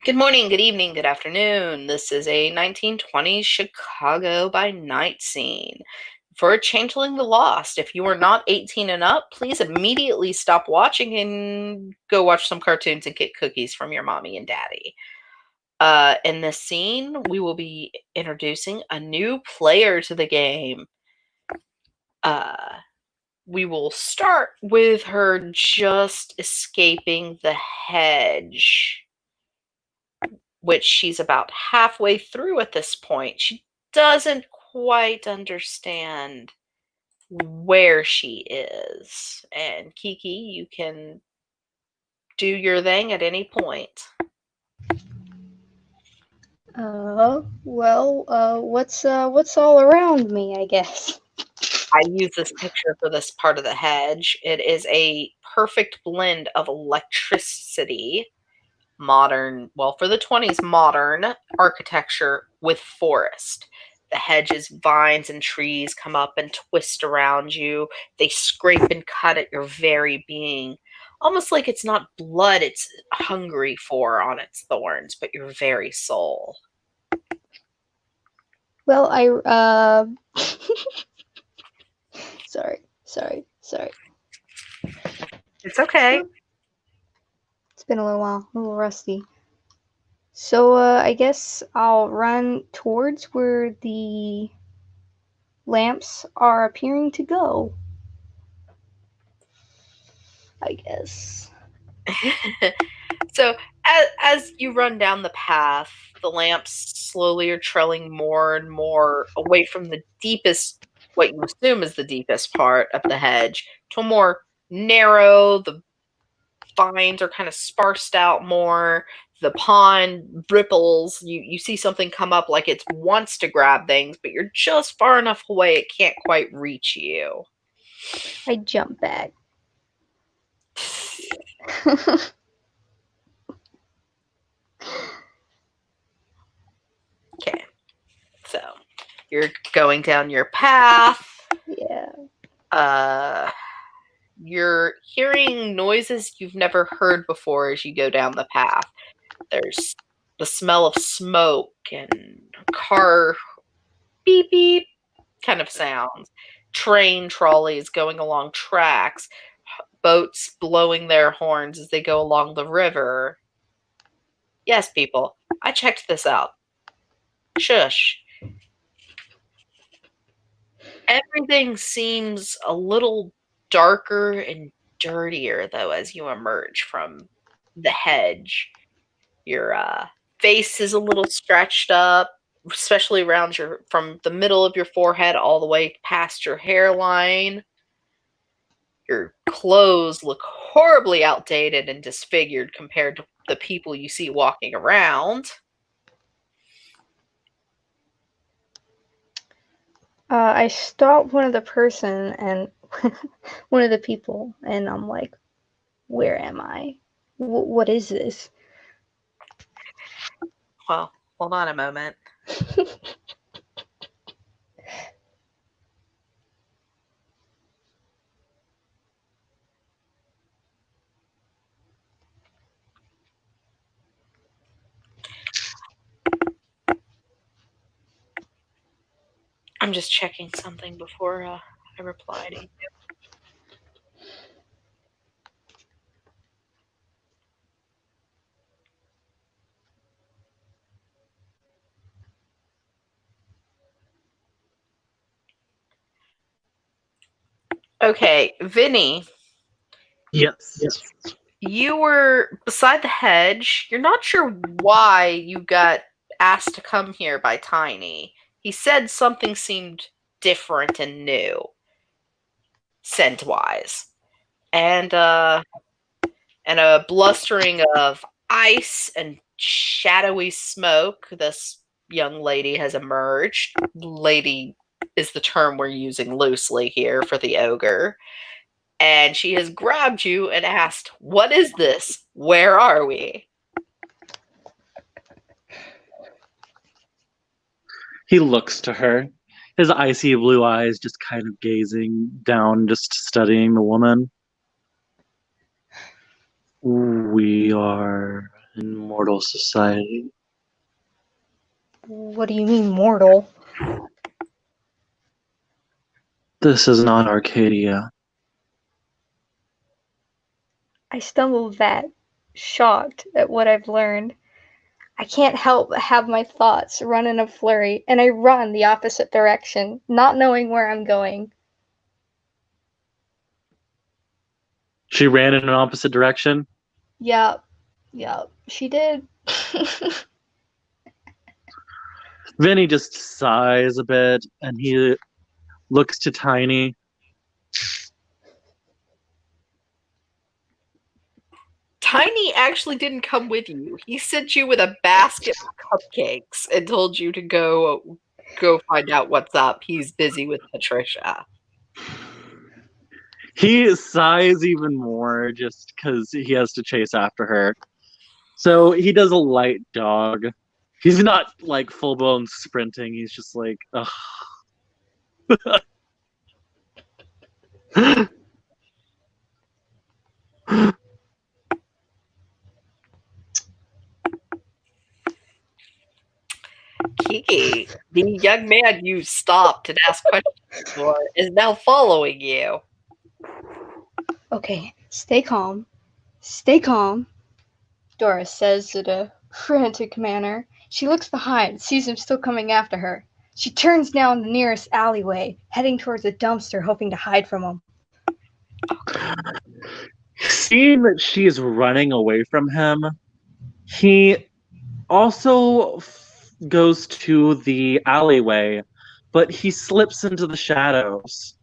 Good morning, good evening, good afternoon. This is a 1920s Chicago by night scene. For Changeling the Lost, if you are not 18 and up, please immediately stop watching and go watch some cartoons and get cookies from your mommy and daddy. In this scene, we will be introducing a new player to the game. We will start with her just escaping the hedge, which she's about halfway through at this point. She doesn't quite understand where she is. And Kiki, you can do your thing at any point. What's all around me, I guess. I use this picture for this part of the hedge. It is a perfect blend of electricity, modern, well, for the 20s, modern architecture with forest. The hedges, vines, and trees come up and twist around you. They scrape and cut at your very being, almost like it's not blood it's hungry for on its thorns, but your very soul. Well, sorry. It's okay. It's been a little while, a little rusty. So, I guess I'll run towards where the lamps are appearing to go. I guess. So as you run down the path, the lamps slowly are trailing more and more away from the deepest, what you assume is the deepest part of the hedge, to a more narrow. The vines are kind of sparsed out more. The pond ripples. You see something come up like it wants to grab things, but you're just far enough away it can't quite reach you. I jump back. Okay, so you're going down your path. Yeah. You're hearing noises you've never heard before as you go down the path. There's the smell of smoke and car beep beep kind of sounds, train trolleys going along tracks, boats blowing their horns as they go along the river. Yes, people, I checked this out. Shush. Everything seems a little darker and dirtier, though, as you emerge from the hedge. Your face is a little stretched up, especially around from the middle of your forehead all the way past your hairline. Your clothes look horribly outdated and disfigured compared to the people you see walking around. I stop one of the person and one of the people, and I'm like, "Where am I? What is this?" Well, hold on a moment. I'm just checking something before I reply to you. Okay, Vinny, Yes. you were beside the hedge. You're not sure why you got asked to come here by Tiny. He said something seemed different and new, scent wise. And a blustering of ice and shadowy smoke, this young lady has emerged. Lady is the term we're using loosely here for the ogre. And she has grabbed you and asked, "What is this? Where are we?" He looks to her, his icy blue eyes just kind of gazing down, just studying the woman. We are in mortal society. What do you mean, mortal? This is not Arcadia. I stumble back, shocked at what I've learned. I can't help but have my thoughts run in a flurry, and I run the opposite direction, not knowing where I'm going. She ran in an opposite direction. Yup, she did. Vinny just sighs a bit and he looks to Tiny. Tiny actually didn't come with you. He sent you with a basket of cupcakes and told you to go find out what's up. He's busy with Patricia. He sighs even more just because he has to chase after her. So he does a light jog. He's not like full blown sprinting. He's just like, ugh. Kiki, the young man you stopped and asked questions for, is now following you. Okay, stay calm. Stay calm, Dora says in a frantic manner. She looks behind, sees him still coming after her. She turns down the nearest alleyway, heading towards a dumpster, hoping to hide from him. Seeing that she is running away from him, he also goes to the alleyway, but he slips into the shadows.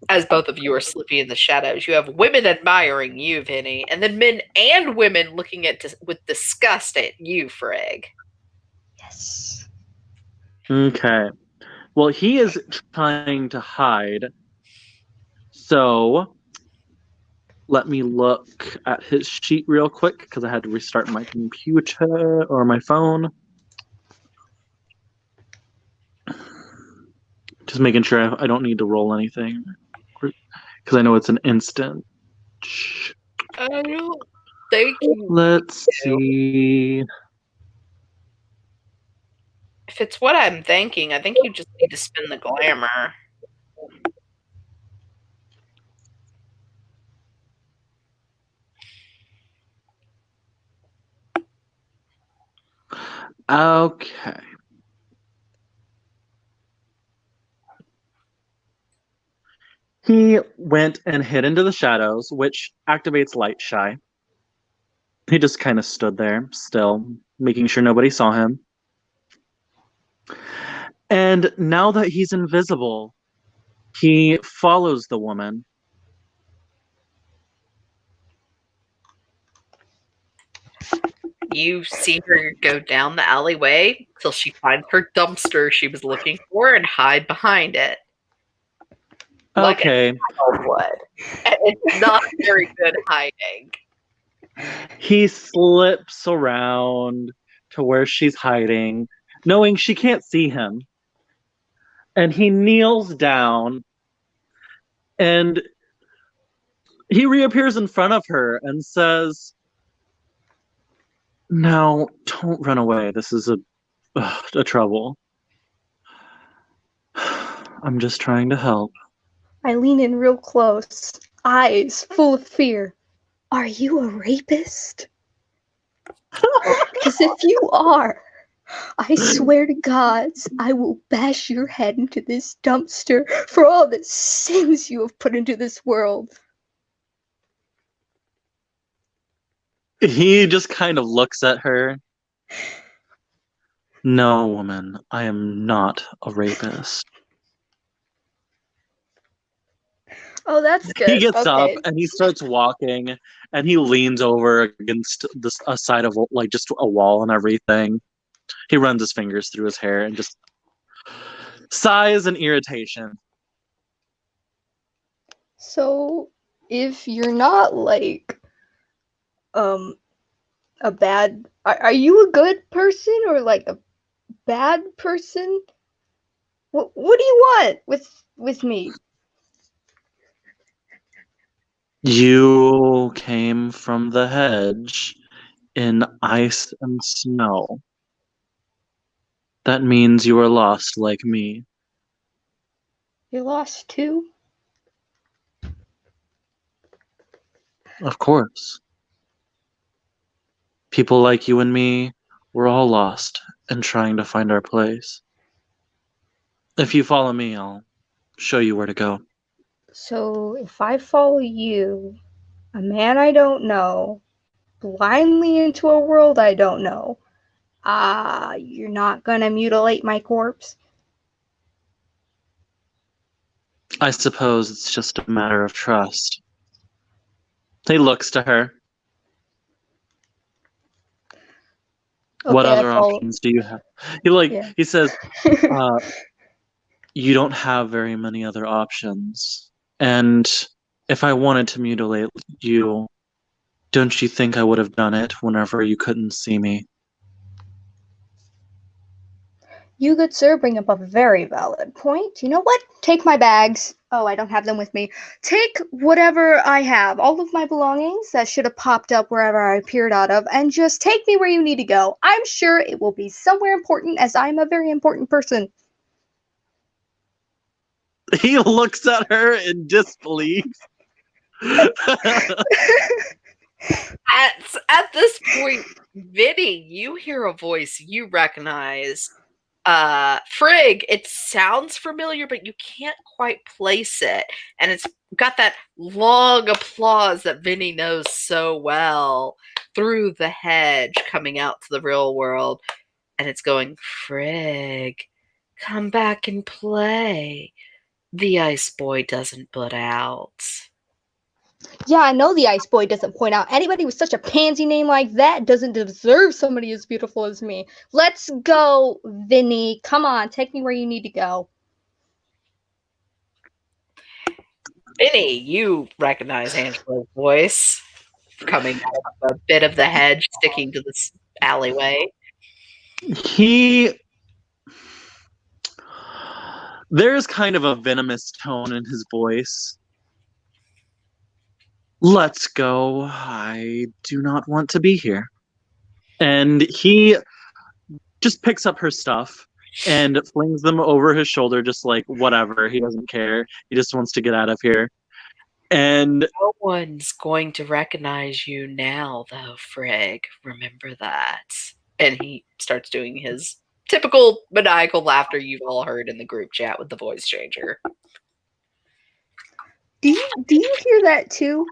As both of you are slipping in the shadows, you have women admiring you, Vinny, and then men and women looking with disgust at you, Frigg. Yes. Okay. Well, he is trying to hide. So let me look at his sheet real quick because I had to restart my computer or my phone. Just making sure I don't need to roll anything because I know it's an instant. I don't think you Let's do. see. If it's what I'm thinking, I think you just need to spin the glamour. Okay. He went and hid into the shadows, which activates light shy. He just kind of stood there, still, making sure nobody saw him. And now that he's invisible, he follows the woman. You see her go down the alleyway till she finds her dumpster she was looking for and hide behind it. Like Okay. a child would. And it's not very good hiding. He slips around to where she's hiding, knowing she can't see him. And he kneels down and he reappears in front of her and says, "No, don't run away. This is a trouble. I'm just trying to help." I lean in real close, eyes full of fear. Are you a rapist? Because if you are, I swear to gods, I will bash your head into this dumpster for all the sins you have put into this world. He just kind of looks at her. "No, woman, I am not a rapist." Oh, that's good. He gets up Okay. and he starts walking and he leans over against a side of like just a wall and everything. He runs his fingers through his hair and just sighs in irritation. So, if you're not like a bad, are you a good person or like a bad person? What do you want with me? You came from the hedge in ice and snow. That means you are lost like me. You're lost too? Of course. People like you and me, we're all lost and trying to find our place. If you follow me, I'll show you where to go. So if I follow you, a man I don't know, blindly into a world I don't know, you're not gonna mutilate my corpse? I suppose it's just a matter of trust. He looks to her. What Okay, I other follow. options do you have? Yeah. He says, uh, you don't have very many other options. And if I wanted to mutilate you, don't you think I would have done it whenever you couldn't see me? You, good sir, bring up a very valid point. You know what? Take my bags. Oh, I don't have them with me. Take whatever I have, all of my belongings that should have popped up wherever I appeared out of, and just take me where you need to go. I'm sure it will be somewhere important, as I'm a very important person. He looks at her in disbelief. At this point, Vinny, you hear a voice you recognize. Frigg, it sounds familiar, but you can't quite place it. And it's got that long applause that Vinny knows so well through the hedge coming out to the real world. And it's going, Frigg, come back and play. The ice boy doesn't put out. Yeah, I know the Ice Boy doesn't point out anybody with such a pansy name like that doesn't deserve somebody as beautiful as me. Let's go, Vinny. Come on, take me where you need to go. Vinny, you recognize Angela's voice coming out of a bit of the hedge sticking to this alleyway. He There's kind of a venomous tone in his voice. Let's go. I do not want to be here. And he just picks up her stuff and flings them over his shoulder, just like whatever. He doesn't care. He just wants to get out of here. And No one's going to recognize you now, though, Frigg. Remember that. And he starts doing his typical maniacal laughter you've all heard in the group chat with the voice changer. Do you hear that too?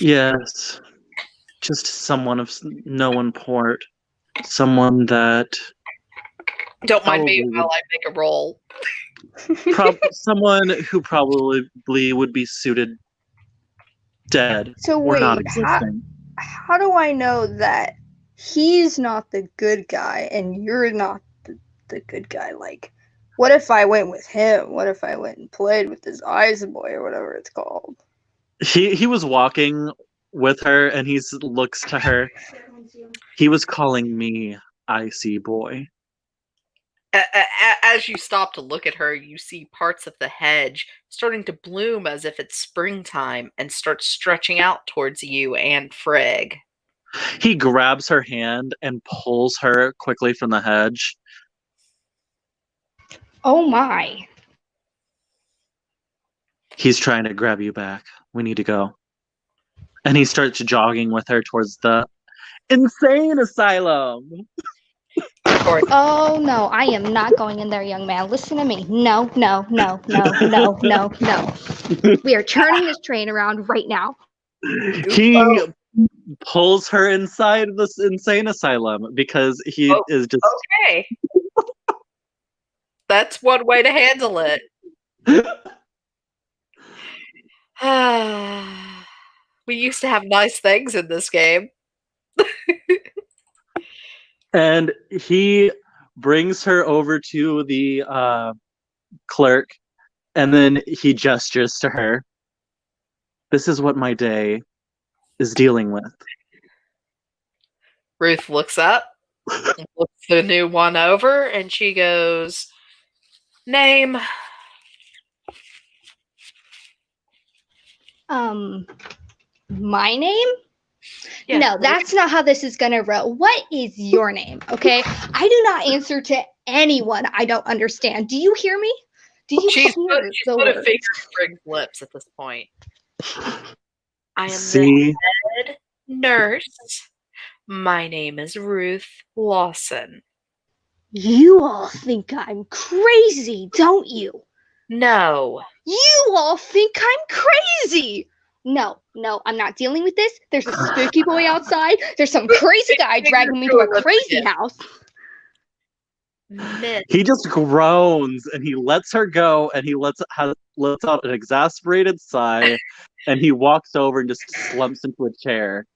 yes, just someone of no import. Someone that Don't mind me probably while I make a roll. someone who probably would be suited dead So or not wait, existing. how do I know that he's not the good guy and you're not the good guy? Like, what if I went with him? What if I went and played with this Ice Boy or whatever it's called? He was walking with her and he looks to her. He was calling me Icy Boy. As you stop to look at her, you see parts of the hedge starting to bloom as if it's springtime and start stretching out towards you and Frigg. He grabs her hand and pulls her quickly from the hedge. Oh my. He's trying to grab you back. We need to go. And he starts jogging with her towards the insane asylum. Oh no, I am not going in there, young man. Listen to me. No, no, no, no, no, no, no. We are turning this train around right now. He pulls her inside this insane asylum because he is just okay. That's one way to handle it. We used to have nice things in this game. and he brings her over to the clerk and then he gestures to her. This is what my day is dealing with. Ruth looks up, looks the new one over, and she goes, name. My name? Yeah. No, that's not how this is gonna roll. What is your name? Okay, I do not answer to anyone I don't understand. Do you hear me? Do you She's hear the put a words? finger to Frigg's lips at this point. I am See? the head nurse. My name is Ruth Lawson. You all think I'm crazy, don't you? No. You all think I'm crazy. No, I'm not dealing with this. There's a spooky boy outside. There's some crazy guy dragging me to a crazy house. Miss. He just groans and he lets her go and he lets out an exasperated sigh and he walks over and just slumps into a chair.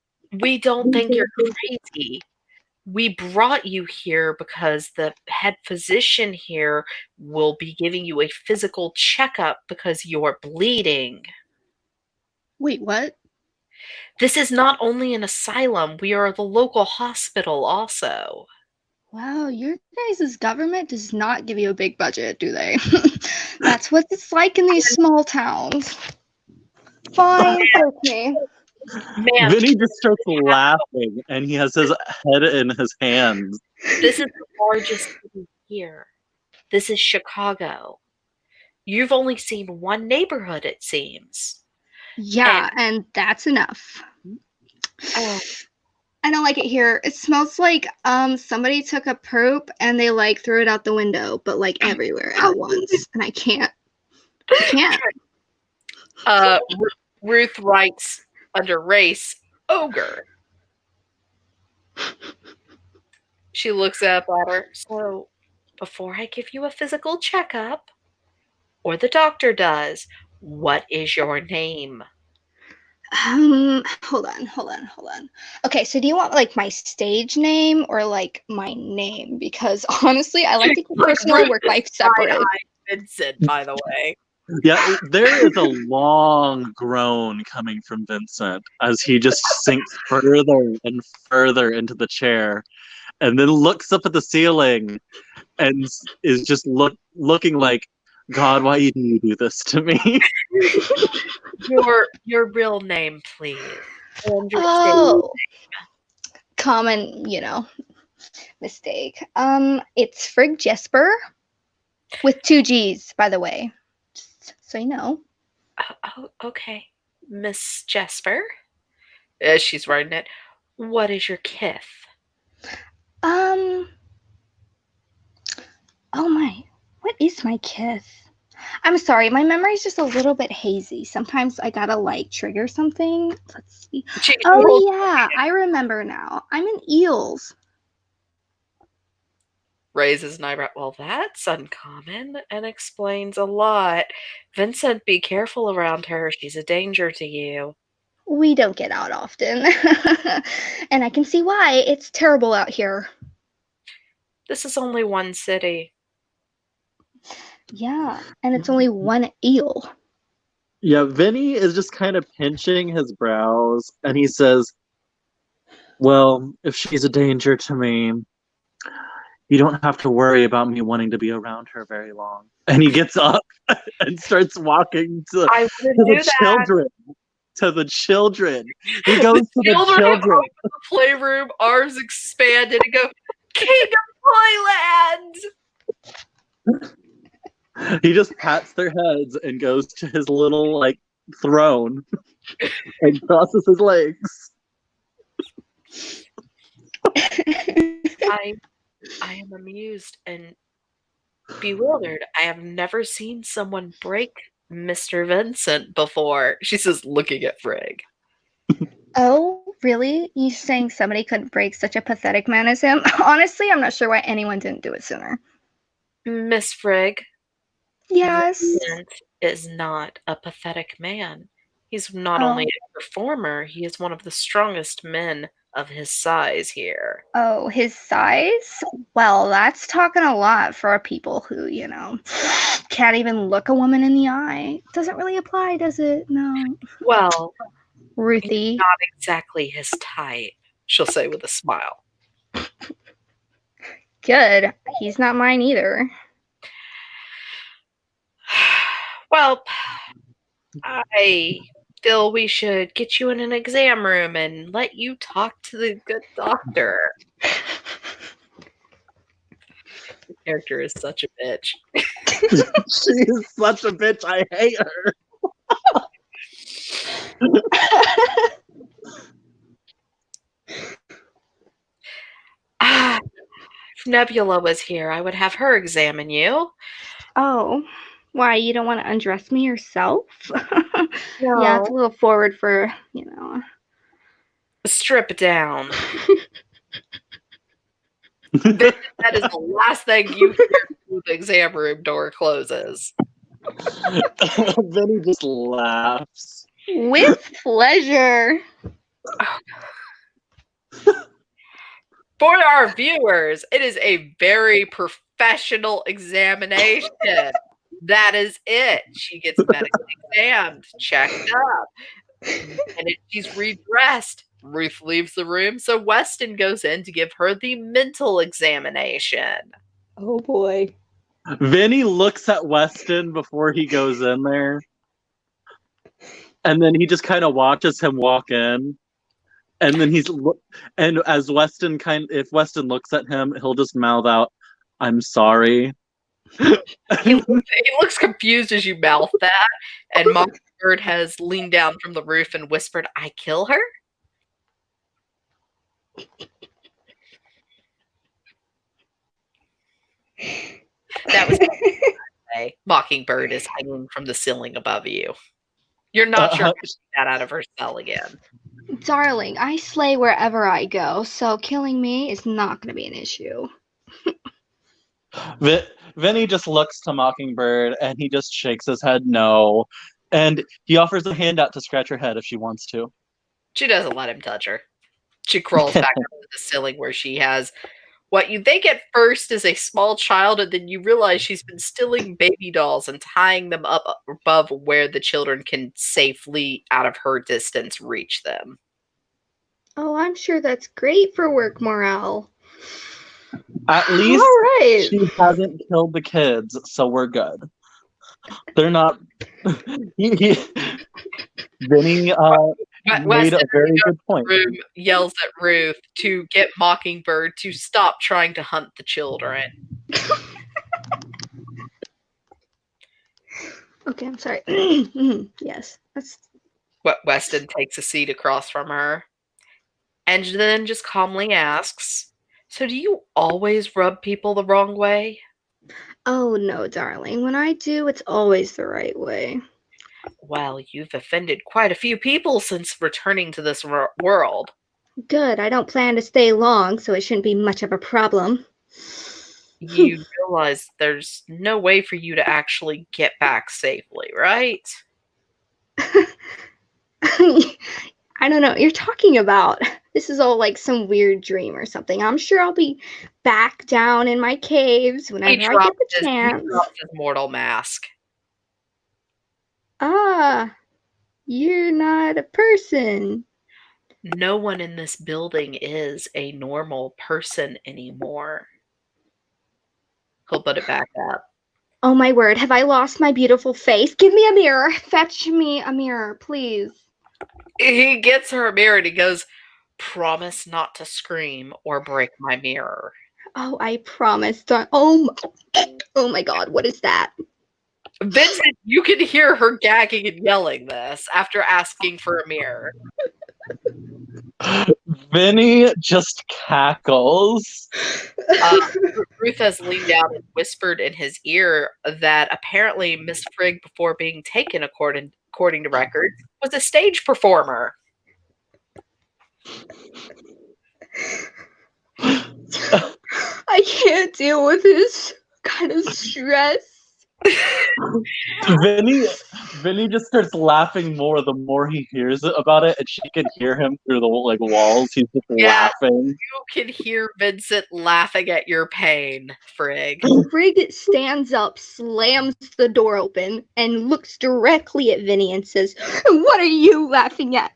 We don't think you're crazy. We brought you here because the head physician here will be giving you a physical checkup because you're bleeding. Wait, what? This is not only an asylum, we are the local hospital also. Wow, your guys' government does not give you a big budget, do they? That's what it's like in these small towns. Fine, take me. Man, Vinny just starts laughing and he has his head in his hands. this is the largest city here. This is Chicago. You've only seen one neighborhood, it seems. Yeah, and that's enough. Oh, I don't like it here. It smells like somebody took a poop and they like threw it out the window, but like everywhere at once. And I can't. Ruth writes under race, ogre. She looks up at her. So, before I give you a physical checkup, or the doctor does, what is your name? Hold on. Okay, so do you want like my stage name or like my name? Because honestly, I like to keep personal and work life separate. Vincent, by the way. Yeah, there is a long groan coming from Vincent as he just sinks further and further into the chair and then looks up at the ceiling and is just looking like, God, why do you do this to me? Your real name, please. And your Oh, common, mistake. It's Frigg Jesper with 2 G's, by the way. Just so you know. Oh, okay. Miss Jesper? She's writing it. What is your kith? Oh my, what is my kith? I'm sorry, my memory's just a little bit hazy. Sometimes I gotta like trigger something. Let's see. Oh yeah, I remember now. I'm an eels. Raises an eyebrow. Well, that's uncommon and explains a lot. Vincent, be careful around her. She's a danger to you. We don't get out often. And I can see why. It's terrible out here. This is only one city. Yeah, and it's only one eel. Yeah, Vinny is just kind of pinching his brows and he says, well, if she's a danger to me, you don't have to worry about me wanting to be around her very long. And he gets up and starts walking to the children. To the children. He goes to the children. The playroom, arms expanded, and go, King of Toyland! He just pats their heads and goes to his little, like, throne and crosses his legs. I am amused and bewildered. I have never seen someone break Mr. Vincent before. She says, looking at Frigg. Oh, really? You saying somebody couldn't break such a pathetic man as him? Honestly, I'm not sure why anyone didn't do it sooner. Miss Frigg? Yes? Vincent is not a pathetic man. He's not only a performer, he is one of the strongest men of his size here. Oh, his size? Well, that's talking a lot for people who, can't even look a woman in the eye. Doesn't really apply, does it? No. Well, Ruthie. not exactly his type, she'll say with a smile. Good. He's not mine either. Well, I feel we should get you in an exam room and let you talk to the good doctor. The character is such a bitch. She is such a bitch. I hate her. If Nebula was here, I would have her examine you. Oh, why, you don't want to undress me yourself? No. Yeah, it's a little forward for, Strip down. That is the last thing you hear when the exam room door closes. Vinny just laughs. With pleasure. For our viewers, it is a very professional examination. That is it. She gets medically examined, checked up, and she's redressed. Ruth leaves the room, so Weston goes in to give her the mental examination. Oh boy. Vinny looks at Weston before he goes in there. And then he just kind of watches him walk in. And then as Weston if Weston looks at him, he'll just mouth out, "I'm sorry." He looks confused as you mouth that, and Mockingbird has leaned down from the roof and whispered, "I kill her?" That was Mockingbird is hanging from the ceiling above you. You're not sure how to get that out of her cell again. Darling, I slay wherever I go, so killing me is not going to be an issue. Vinny just looks to Mockingbird and he just shakes his head no. And he offers a hand out to scratch her head if she wants to. She doesn't let him touch her. She crawls back up to the ceiling where she has what you think at first is a small child, and then you realize she's been stealing baby dolls and tying them up above where the children can safely, out of her distance, reach them. Oh, I'm sure that's great for work morale. At least all right. She hasn't killed the kids, so we're good. They're not. Vinny made a very good point. Room yells at Ruth to get Mockingbird to stop trying to hunt the children. Okay, I'm sorry. Yes. Weston takes a seat across from her and then just calmly asks, "So do you always rub people the wrong way?" Oh, no, darling. When I do, it's always the right way. Well, you've offended quite a few people since returning to this world. Good. I don't plan to stay long, so it shouldn't be much of a problem. You realize there's no way for you to actually get back safely, right? I don't know what you're talking about. This is all like some weird dream or something. I'm sure I'll be back down in my caves whenever I get the chance. He drops his mortal mask. Ah, you're not a person. No one in this building is a normal person anymore. He'll put it back up. Oh my word, have I lost my beautiful face? Give me a mirror. Fetch me a mirror, please. He gets her a mirror and he goes, "Promise not to scream or break my mirror." Oh, I promise. Oh my God, what is that? Vincent, you can hear her gagging and yelling this after asking for a mirror. Vinny just cackles. Ruth has leaned down and whispered in his ear that apparently Miss Frigg, before being taken according to records, was a stage performer. I can't deal with this kind of stress. Vinny just starts laughing more the more he hears about it, and she can hear him through the walls. He's just laughing. You can hear Vincent laughing at your pain, Frigg. Frigg stands up, slams the door open, and looks directly at Vinny and says, "What are you laughing at?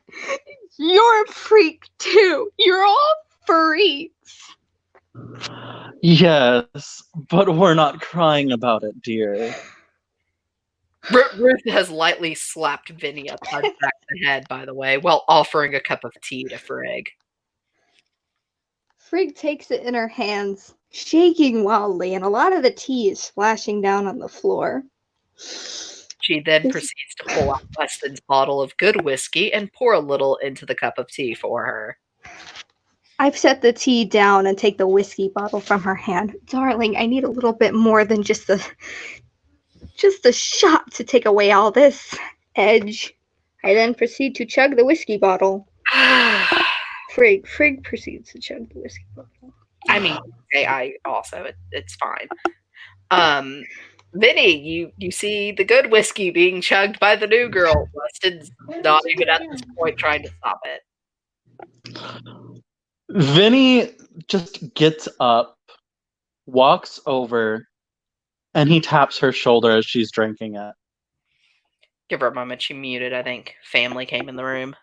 You're a freak too. You're all freaks." Yes, but we're not crying about it, dear. Ruth has lightly slapped Vinny upside the back the head, by the way, while offering a cup of tea to Frigg. Frigg takes it in her hands, shaking wildly, and a lot of the tea is splashing down on the floor. She then proceeds to pull out Weston's bottle of good whiskey and pour a little into the cup of tea for her. I've set the tea down and take the whiskey bottle from her hand. Darling, I need a little bit more than just the shot to take away all this edge. I then proceed to chug the whiskey bottle. Frigg proceeds to chug the whiskey bottle. I mean, I also, it's fine. Vinny, you see the good whiskey being chugged by the new girl. Weston's not even at this point trying to stop it. Vinny just gets up, walks over, and he taps her shoulder as she's drinking it. Give her a moment. She muted, I think. Family came in the room.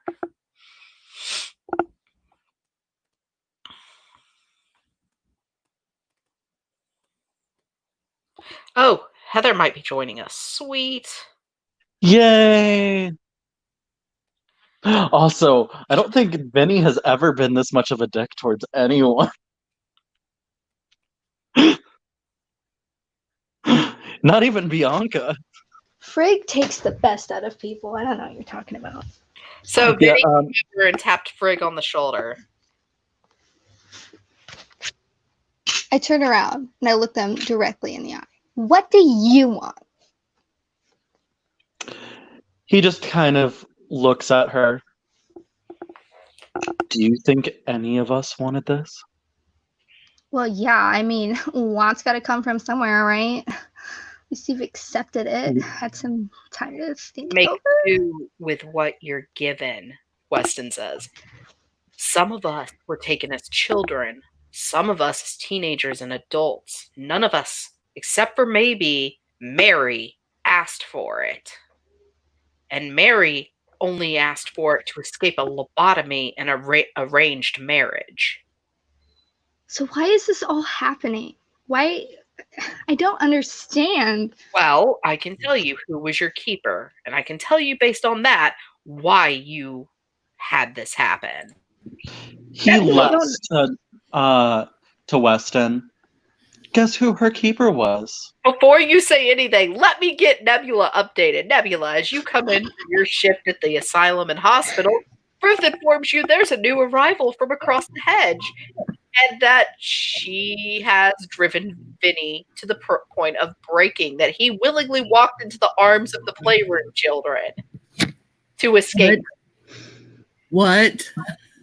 Oh, Heather might be joining us. Sweet. Yay! Also, I don't think Vinny has ever been this much of a dick towards anyone. Not even Bianca. Frigg takes the best out of people. I don't know what you're talking about. So Vinny came over and tapped Frigg on the shoulder. I turn around and I look them directly in the eye. What do you want? He just kind of looks at her. Do you think any of us wanted this? Well, yeah, I mean, want's got to come from somewhere, right? At least you've accepted it. Had some time to think Make over. do with what you're given, Weston says. Some of us were taken as children. Some of us as teenagers and adults. None of us, except for maybe Mary, asked for it. And Mary only asked for it to escape a lobotomy and arranged marriage. So why is this all happening? Why? I don't understand. Well, I can tell you who was your keeper, and I can tell you based on that why you had this happen. He leapt to Weston. Guess who her keeper was? Before you say anything, let me get Nebula updated. Nebula, as you come in for your shift at the asylum and hospital, Ruth informs you there's a new arrival from across the hedge, and that she has driven Vinny to the point of breaking, that he willingly walked into the arms of the playroom children to escape. What?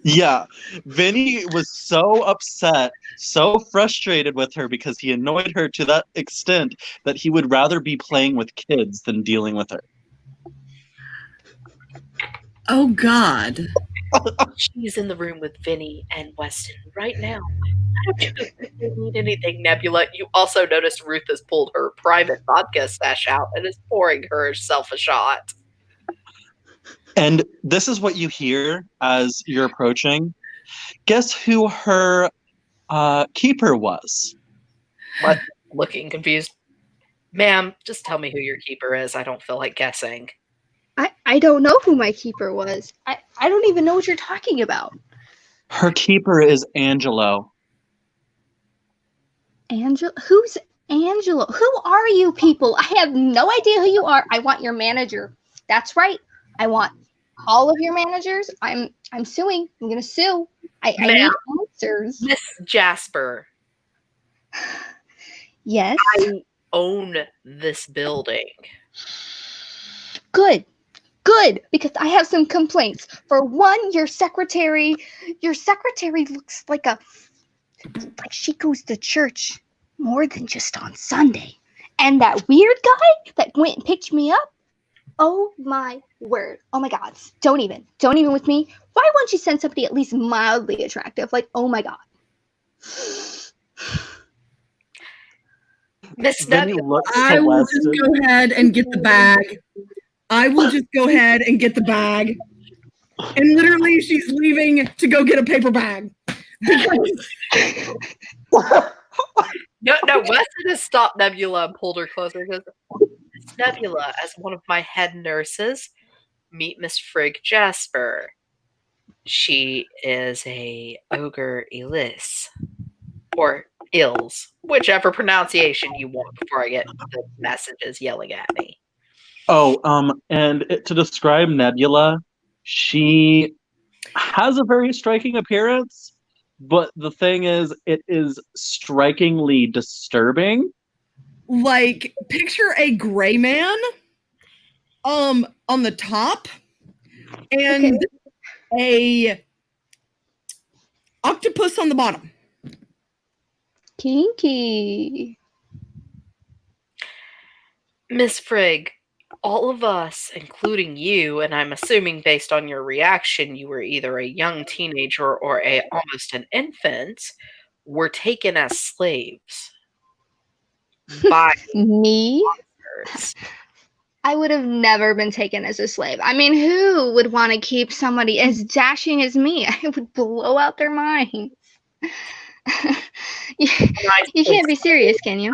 Yeah, Vinny was so upset, so frustrated with her because he annoyed her to that extent that he would rather be playing with kids than dealing with her. Oh, God. She's in the room with Vinny and Weston right now. I don't need anything, Nebula. You also notice Ruth has pulled her private vodka stash out and is pouring herself a shot. And this is what you hear as you're approaching. Guess who her keeper was? What? Looking confused. Ma'am, just tell me who your keeper is. I don't feel like guessing. I don't know who my keeper was. I don't even know what you're talking about. Her keeper is Angelo. Who's Angelo? Who are you people? I have no idea who you are. I want your manager. That's right. I want all of your managers. I'm suing. I'm gonna sue. I need answers. Miss Jasper. Yes. I own this building. Good, because I have some complaints. For one, your secretary looks like she goes to church more than just on Sunday. And that weird guy that went and picked me up, oh my word. Oh my God. Don't even with me. Why won't you send somebody at least mildly attractive? Like, oh my God. Miss Vinny Nebula. looks I to will just Weston. go ahead and get the bag. And literally, she's leaving to go get a paper bag. No, Weston has stopped Nebula and pulled her closer because Miss Nebula, as one of my head nurses, meet Miss Frigg Jasper. She is a ogre Elise. Or Ills. Whichever pronunciation you want before I get the messages yelling at me. To describe Nebula, she has a very striking appearance, but the thing is, it is strikingly disturbing. Like, picture a gray man on the top and a octopus on the bottom. Kinky. Miss Frigg, all of us, including you, and I'm assuming based on your reaction, you were either a young teenager or almost an infant, were taken as slaves by Me? monsters. I would have never been taken as a slave. I mean, who would want to keep somebody as dashing as me? I would blow out their minds. You can't be serious, can you?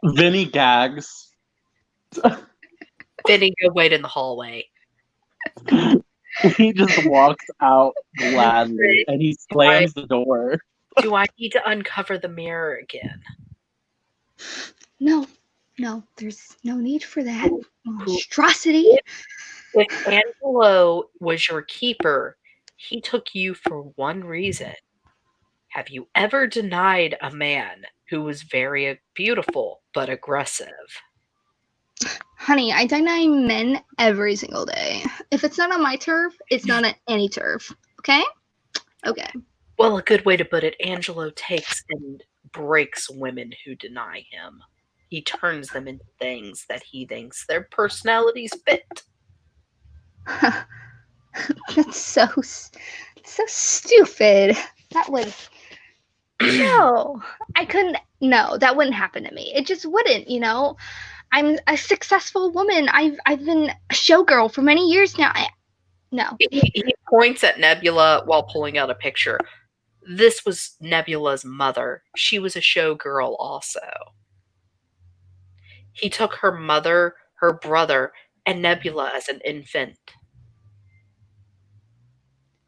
Vinny gags. Vinny, go wait in the hallway. He just walks out gladly and he slams the door. Do I need to uncover the mirror again? No, there's no need for that monstrosity. If Angelo was your keeper, he took you for one reason. Have you ever denied a man who was very beautiful but aggressive? Honey, I deny men every single day. If it's not on my turf, it's not on any turf. Okay? Okay. Well, a good way to put it, Angelo takes and breaks women who deny him. He turns them into things that he thinks their personalities fit. That's so stupid. That would no. I couldn't. No, that wouldn't happen to me. It just wouldn't. I'm a successful woman. I've been a showgirl for many years now. No. He points at Nebula while pulling out a picture. This was Nebula's mother. She was a showgirl also. He took her mother, her brother, and Nebula as an infant.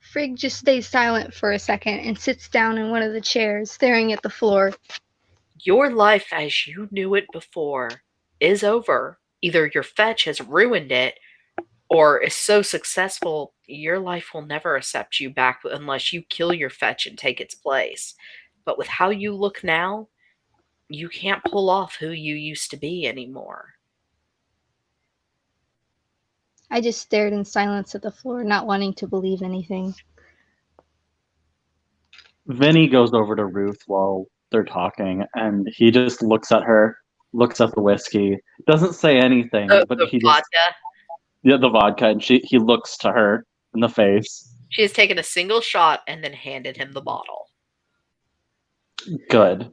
Frigg just stays silent for a second and sits down in one of the chairs, staring at the floor. Your life as you knew it before is over. Either your fetch has ruined it, or is so successful, your life will never accept you back unless you kill your fetch and take its place. But with how you look now, you can't pull off who you used to be anymore. I just stared in silence at the floor, not wanting to believe anything. Vinny goes over to Ruth while they're talking, and he just looks at her, looks at the whiskey, doesn't say anything, but he just the vodka, and he looks to her in the face. She has taken a single shot and then handed him the bottle. Good.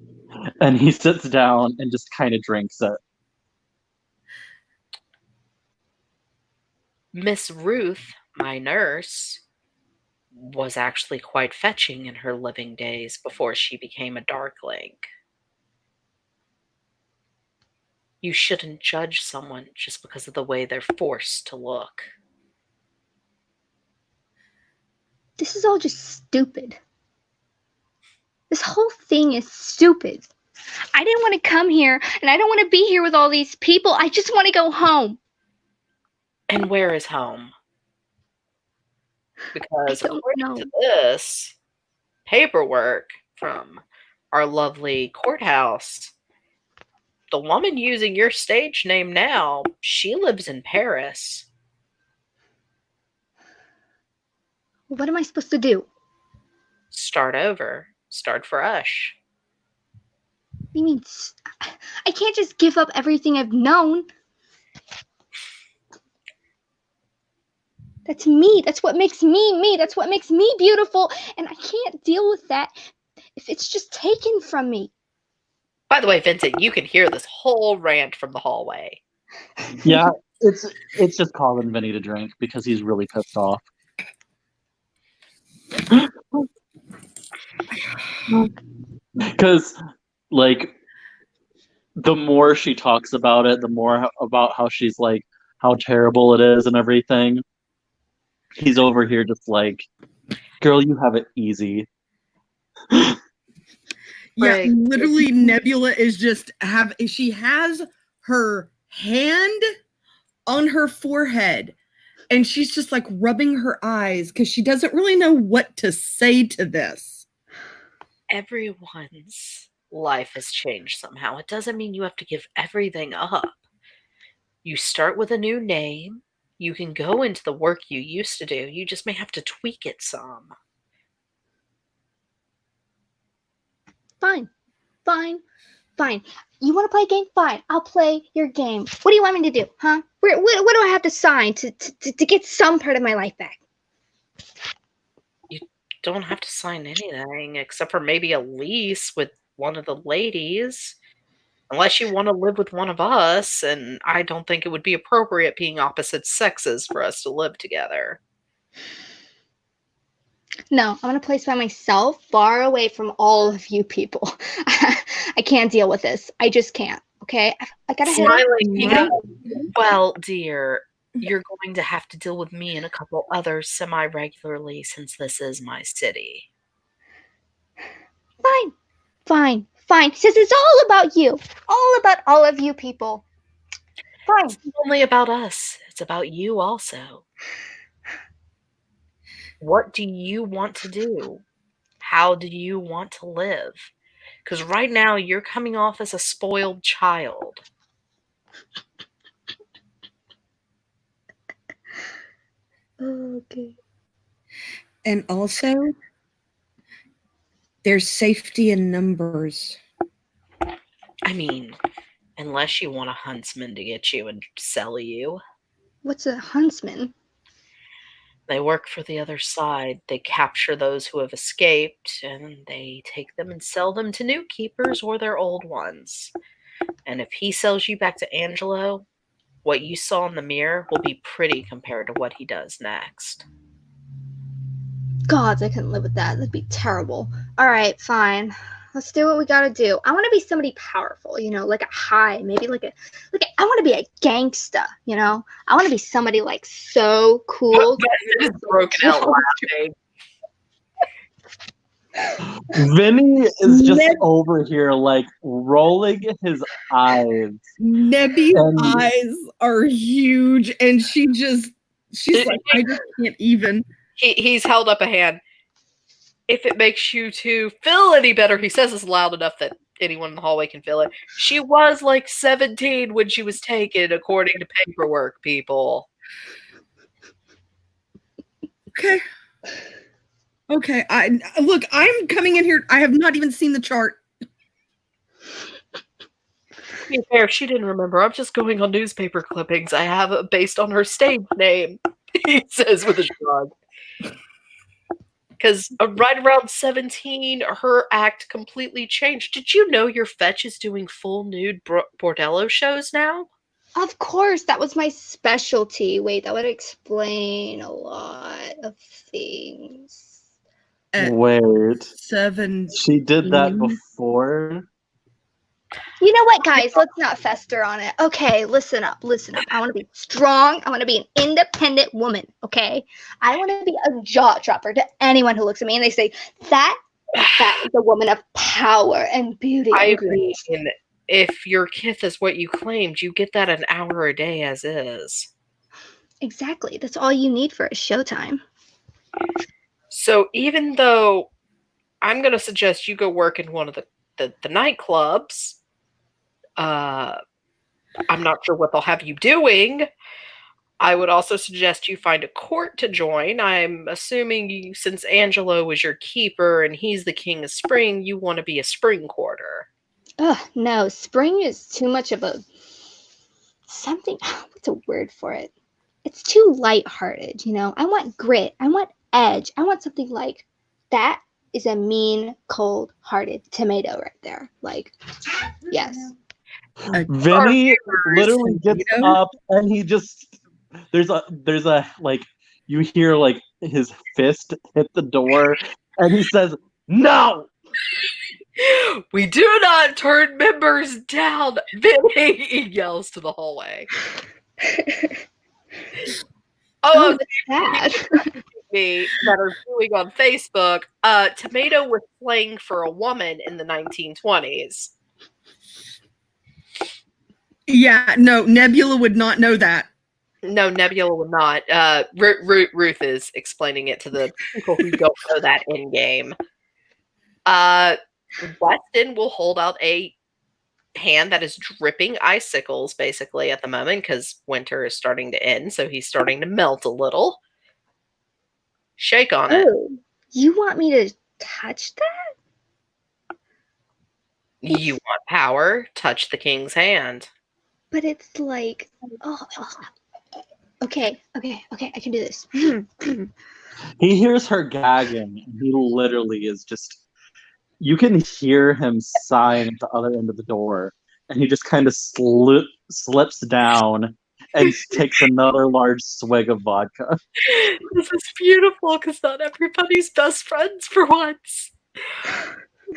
And he sits down and just kind of drinks it. Miss Ruth, my nurse, was actually quite fetching in her living days before she became a Darkling. You shouldn't judge someone just because of the way they're forced to look. This is all just stupid. This whole thing is stupid. I didn't want to come here, and I don't want to be here with all these people. I just want to go home. And where is home? Because according to this paperwork from our lovely courthouse, the woman using your stage name now, she lives in Paris. What am I supposed to do? Start over. Start fresh. You mean I can't just give up everything I've known? That's me. That's what makes me me. That's what makes me beautiful. And I can't deal with that if it's just taken from me. By the way, Vincent, you can hear this whole rant from the hallway. Yeah, it's just calling Vinny to drink because he's really pissed off. Because, like, the more she talks about it, the more about how she's like, how terrible it is and everything. He's over here just like, girl, you have it easy. Yeah, Right. literally Nebula is just she has her hand on her forehead and she's just like rubbing her eyes because she doesn't really know what to say to this. Everyone's life has changed somehow. It doesn't mean you have to give everything up. You start with a new name. You can go into the work you used to do. You just may have to tweak it some. Fine. You want to play a game? Fine. I'll play your game. What do you want me to do? Huh? What do I have to sign to get some part of my life back? You don't have to sign anything except for maybe a lease with one of the ladies. Unless you want to live with one of us, and I don't think it would be appropriate being opposite sexes for us to live together. No, I'm gonna place by myself, far away from all of you people. I can't deal with this. I just can't. Okay, I gotta head out. Smiling, well, dear, you're going to have to deal with me and a couple others semi-regularly since this is my city. Fine. Since it's all about you, all about all of you people. Fine. It's not only about us, it's about you also. What do you want to do? How do you want to live? Because right now you're coming off as a spoiled child. Okay. And also, there's safety in numbers. I mean, unless you want a huntsman to get you and sell you. What's a huntsman? They work for the other side. They capture those who have escaped, and they take them and sell them to new keepers or their old ones. And if he sells you back to Angelo, what you saw in the mirror will be pretty compared to what he does next. Gods, I couldn't live with that. That'd be terrible. All right, fine. Let's do what we gotta do. I want to be somebody powerful, like a high, maybe like I want to be a gangsta, I want to be somebody like so cool. Is broken out laughing. Vinny is just over here like rolling his eyes. Nebby's eyes are huge and she's like, I just can't even. He's held up a hand. If it makes you two feel any better, he says it's loud enough that anyone in the hallway can feel it. She was like 17 when she was taken, according to paperwork, people. Okay. I'm coming in here. I have not even seen the chart. To be fair, she didn't remember. I'm just going on newspaper clippings I have based on her stage name, he says with a shrug. Because right around 17, her act completely changed. Did you know your fetch is doing full nude bordello shows now? Of course, that was my specialty. Wait, that would explain a lot of things. Wait. 7. She did that before? You know what, guys? Let's not fester on it. Okay, listen up. I want to be strong. I want to be an independent woman, okay? I want to be a jaw dropper to anyone who looks at me and they say, that is a woman of power and beauty. I mean, if your kith is what you claimed, you get that an hour a day as is. Exactly. That's all you need for a showtime. So even though I'm going to suggest you go work in one of the nightclubs, I'm not sure what they'll have you doing. I would also suggest you find a court to join. I'm assuming since Angelo was your keeper and he's the king of spring, you want to be a spring quarter. Ugh, no. Spring is too much of a something. What's a word for it? It's too lighthearted, I want grit. I want edge. I want something like that is a mean, cold-hearted tomato right there. Like, yes. Vinny literally gets up and he just there's a like you hear like his fist hit the door and he says, "No! We do not turn members down!" Vinny yells to the hallway. Oh, Oh, what's that? me that are viewing on Facebook, tomato was slang for a woman in the 1920s. Yeah, no, Nebula would not know that. No, Nebula would not. Ruth is explaining it to the people who don't know that in game. Weston will hold out a hand that is dripping icicles basically at the moment because winter is starting to end, so he's starting to melt a little. Shake on it. Oh, you want me to touch that? You want power? Touch the king's hand. But it's like, oh. Okay, I can do this. He hears her gagging, and he literally is just. You can hear him sighing at the other end of the door, and he just kind of slips down and takes another large swig of vodka. This is beautiful because not everybody's best friends for once.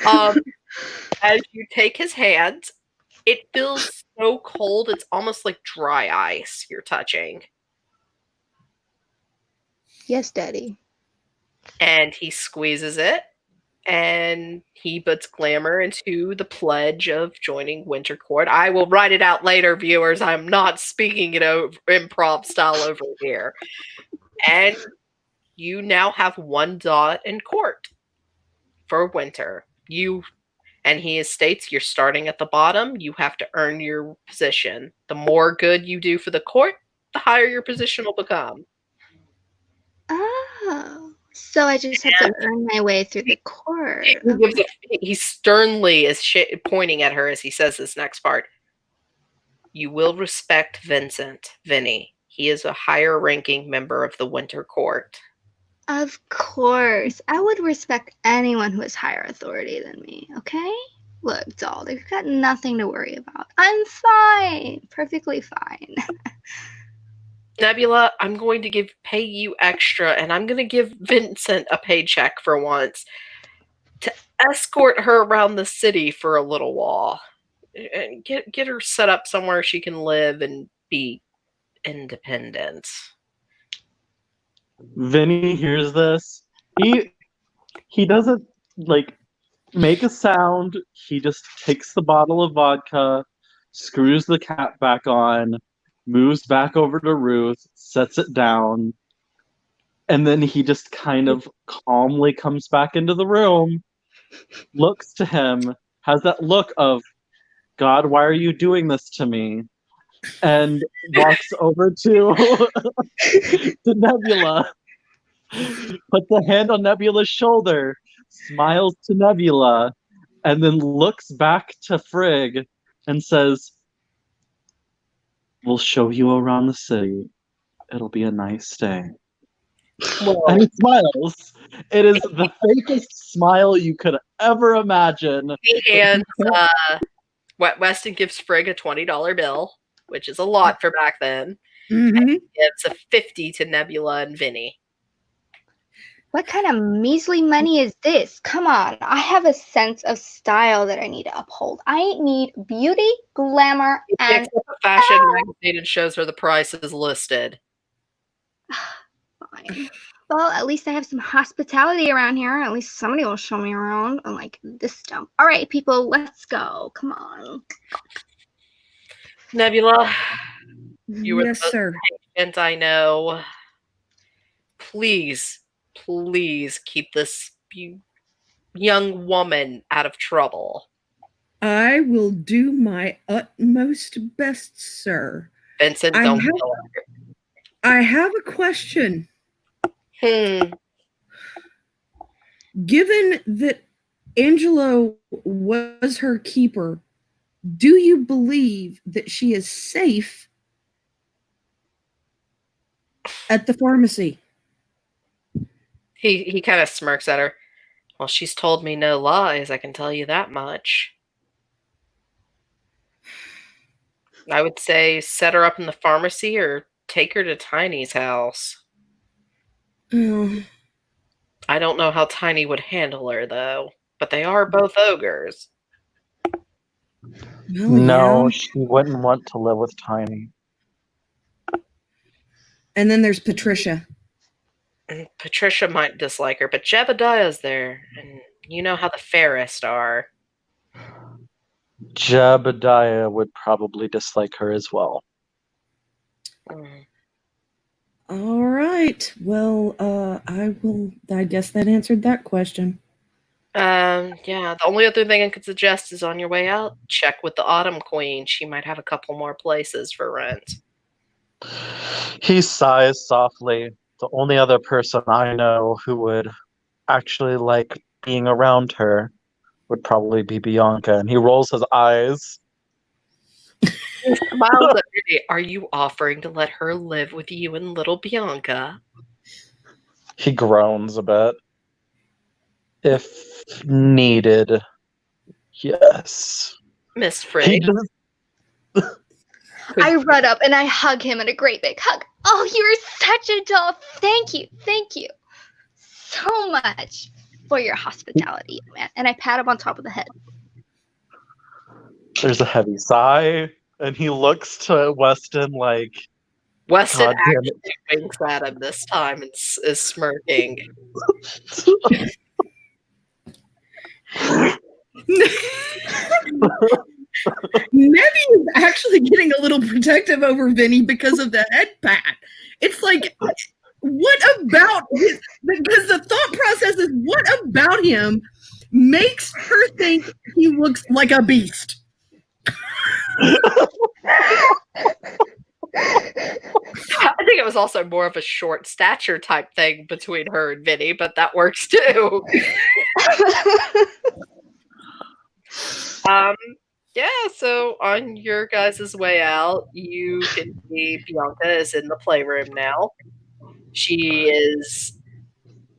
As you take his hand, it feels so cold, it's almost like dry ice you're touching. Yes, Daddy. And he squeezes it, and he puts Glamour into the pledge of joining Winter Court. I will write it out later, viewers. I'm not speaking it over improv style over here. And you now have one dot in court for Winter. And he states you're starting at the bottom. You have to earn your position. The more good you do for the court, the higher your position will become. Oh, so I just have to earn my way through the court. He sternly is pointing at her as he says this next part. You will respect Vinny. He is a higher ranking member of the Winter Court. Of course. I would respect anyone who has higher authority than me, okay? Look, doll, they've got nothing to worry about. I'm fine. Perfectly fine. Nebula, I'm going to pay you extra, and I'm going to give Vincent a paycheck for once to escort her around the city for a little while. And get her set up somewhere she can live and be independent. Vinny hears this. He doesn't like make a sound. He just takes the bottle of vodka, screws the cap back on, moves back over to Ruth, sets it down, and then he just kind of calmly comes back into the room, looks to him, has that look of, God, why are you doing this to me? And walks over to Nebula, puts a hand on Nebula's shoulder, smiles to Nebula, and then looks back to Frigg and says, we'll show you around the city. It'll be a nice day. Well, And he smiles. It is the fakest smile you could ever imagine. and Weston gives Frigg a $20 bill, which is a lot for back then. Mm-hmm. And he gives a 50 to Nebula and Vinny. What kind of measly money is this? Come on, I have a sense of style that I need to uphold. I need beauty, glamour, and a fashion magazine and shows her the prices listed. fine. Well, at least I have some hospitality around here. At least somebody will show me around, unlike this dump. All right, people, let's go. Come on. Nebula, you were Yes, sir. patient, I know. Please keep this young woman out of trouble. I will do my utmost best, sir. Vincent, don't kill her. I have a question. Given that Angelo was her keeper, do you believe that she is safe at the pharmacy? He kind of smirks at her. Well, she's told me no lies, I can tell you that much. I would say set her up in the pharmacy or take her to Tiny's house. Oh. I don't know how Tiny would handle her, though. But they are both ogres. No, she wouldn't want to live with Tiny. And then there's Patricia. And Patricia might dislike her, but Jebediah's there, and you know how the Fairest are. Jebediah would probably dislike her as well. Mm. All right. Well, I guess that answered that question. Yeah, the only other thing I could suggest is on your way out, check with the Autumn Queen. She might have a couple more places for rent. He sighs softly. The only other person I know who would actually like being around her would probably be Bianca, and he rolls his eyes. He smiles at me. Are you offering to let her live with you and little Bianca? He groans a bit. If needed, yes. Miss He Frigg. just I run up and I hug him in a great big hug. Oh, you're such a doll. Thank you. Thank you so much for your hospitality, man. And I pat him on top of the head. There's a heavy sigh, and he looks to Weston like, Weston God damn actually winks at him this time and is smirking. Nebby is actually getting a little protective over Vinny because of the head pat. It's like, what about his, because the thought process is, what about him makes her think he looks like a beast? I think it was also more of a short stature type thing between her and Vinny, but that works too. Yeah, so on your guys' way out, you can see Bianca is in the playroom now. She is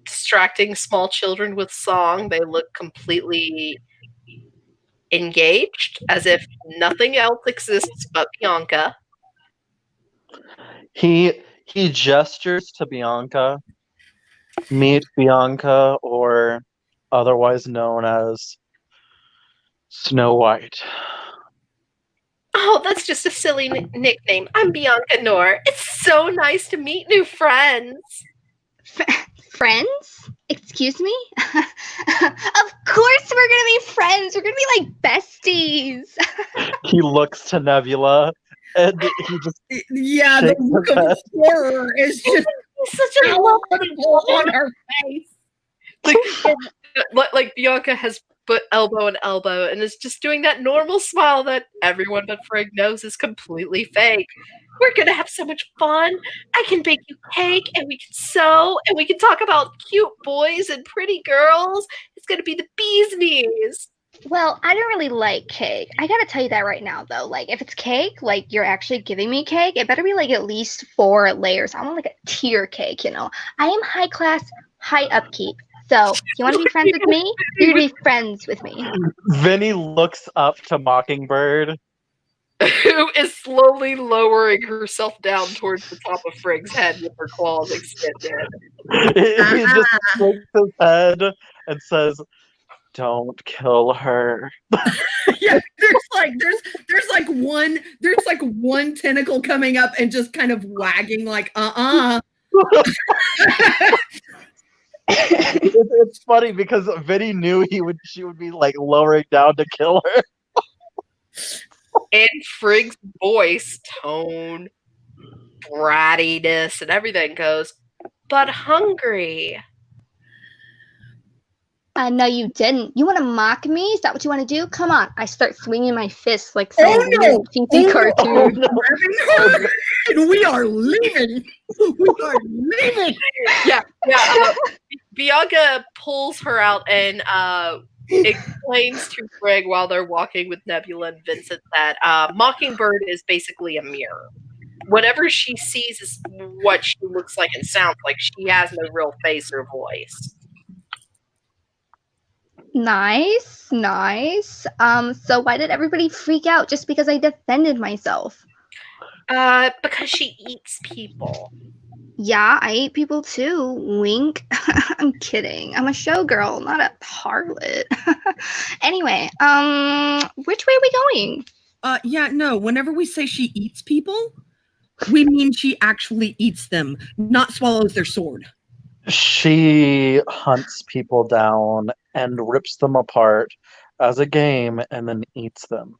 distracting small children with song. They look completely engaged, as if nothing else exists but Bianca. He gestures to Bianca. Meet Bianca, or otherwise known as Snow White. Oh, that's just a silly nickname. I'm Bianca Noor. It's so nice to meet new friends. Friends? Excuse me? Of course we're gonna be friends. We're gonna be like besties. He looks to Nebula, and he just Yeah, the shakes look his of head. horror is just He's such a lovely on her face. like Bianca has put elbow and elbow and is just doing that normal smile that everyone but Frigg knows is completely fake. We're gonna have so much fun. I can bake you cake, and we can sew, and we can talk about cute boys and pretty girls. It's gonna be the bee's knees. Well, I don't really like cake. I gotta tell you that right now, though. Like, if it's cake, like you're actually giving me cake, it better be like at least 4 layers. I want like a tier cake, you know. I am high class, high upkeep. So, you want to be friends with me? You're gonna be friends with me. Vinny looks up to Mockingbird. Who is slowly lowering herself down towards the top of Frigg's head with her claws extended. He just shakes his head and says, "Don't kill her." Yeah, there's like one tentacle coming up and just kind of wagging like It's funny because Vinny knew she would be like lowering down to kill her. And Frigg's voice, tone, brattiness, and everything goes, but hungry. No, you didn't. You want to mock me? Is that what you want to do? Come on. I start swinging my fists like some weird cheesy cartoon. And we are leaving. We are leaving. Yeah. Bianca pulls her out and explains to Frigg while they're walking with Nebula and Vincent that Mockingbird is basically a mirror. Whatever she sees is what she looks like and sounds like. She has no real face or voice. Nice. So why did everybody freak out just because I defended myself? Because she eats people. Yeah, I eat people too. Wink. I'm kidding. I'm a showgirl, not a harlot. Anyway, which way are we going? Yeah, no. Whenever we say she eats people, We mean she actually eats them, not swallows their sword. She hunts people down and rips them apart as a game and then eats them.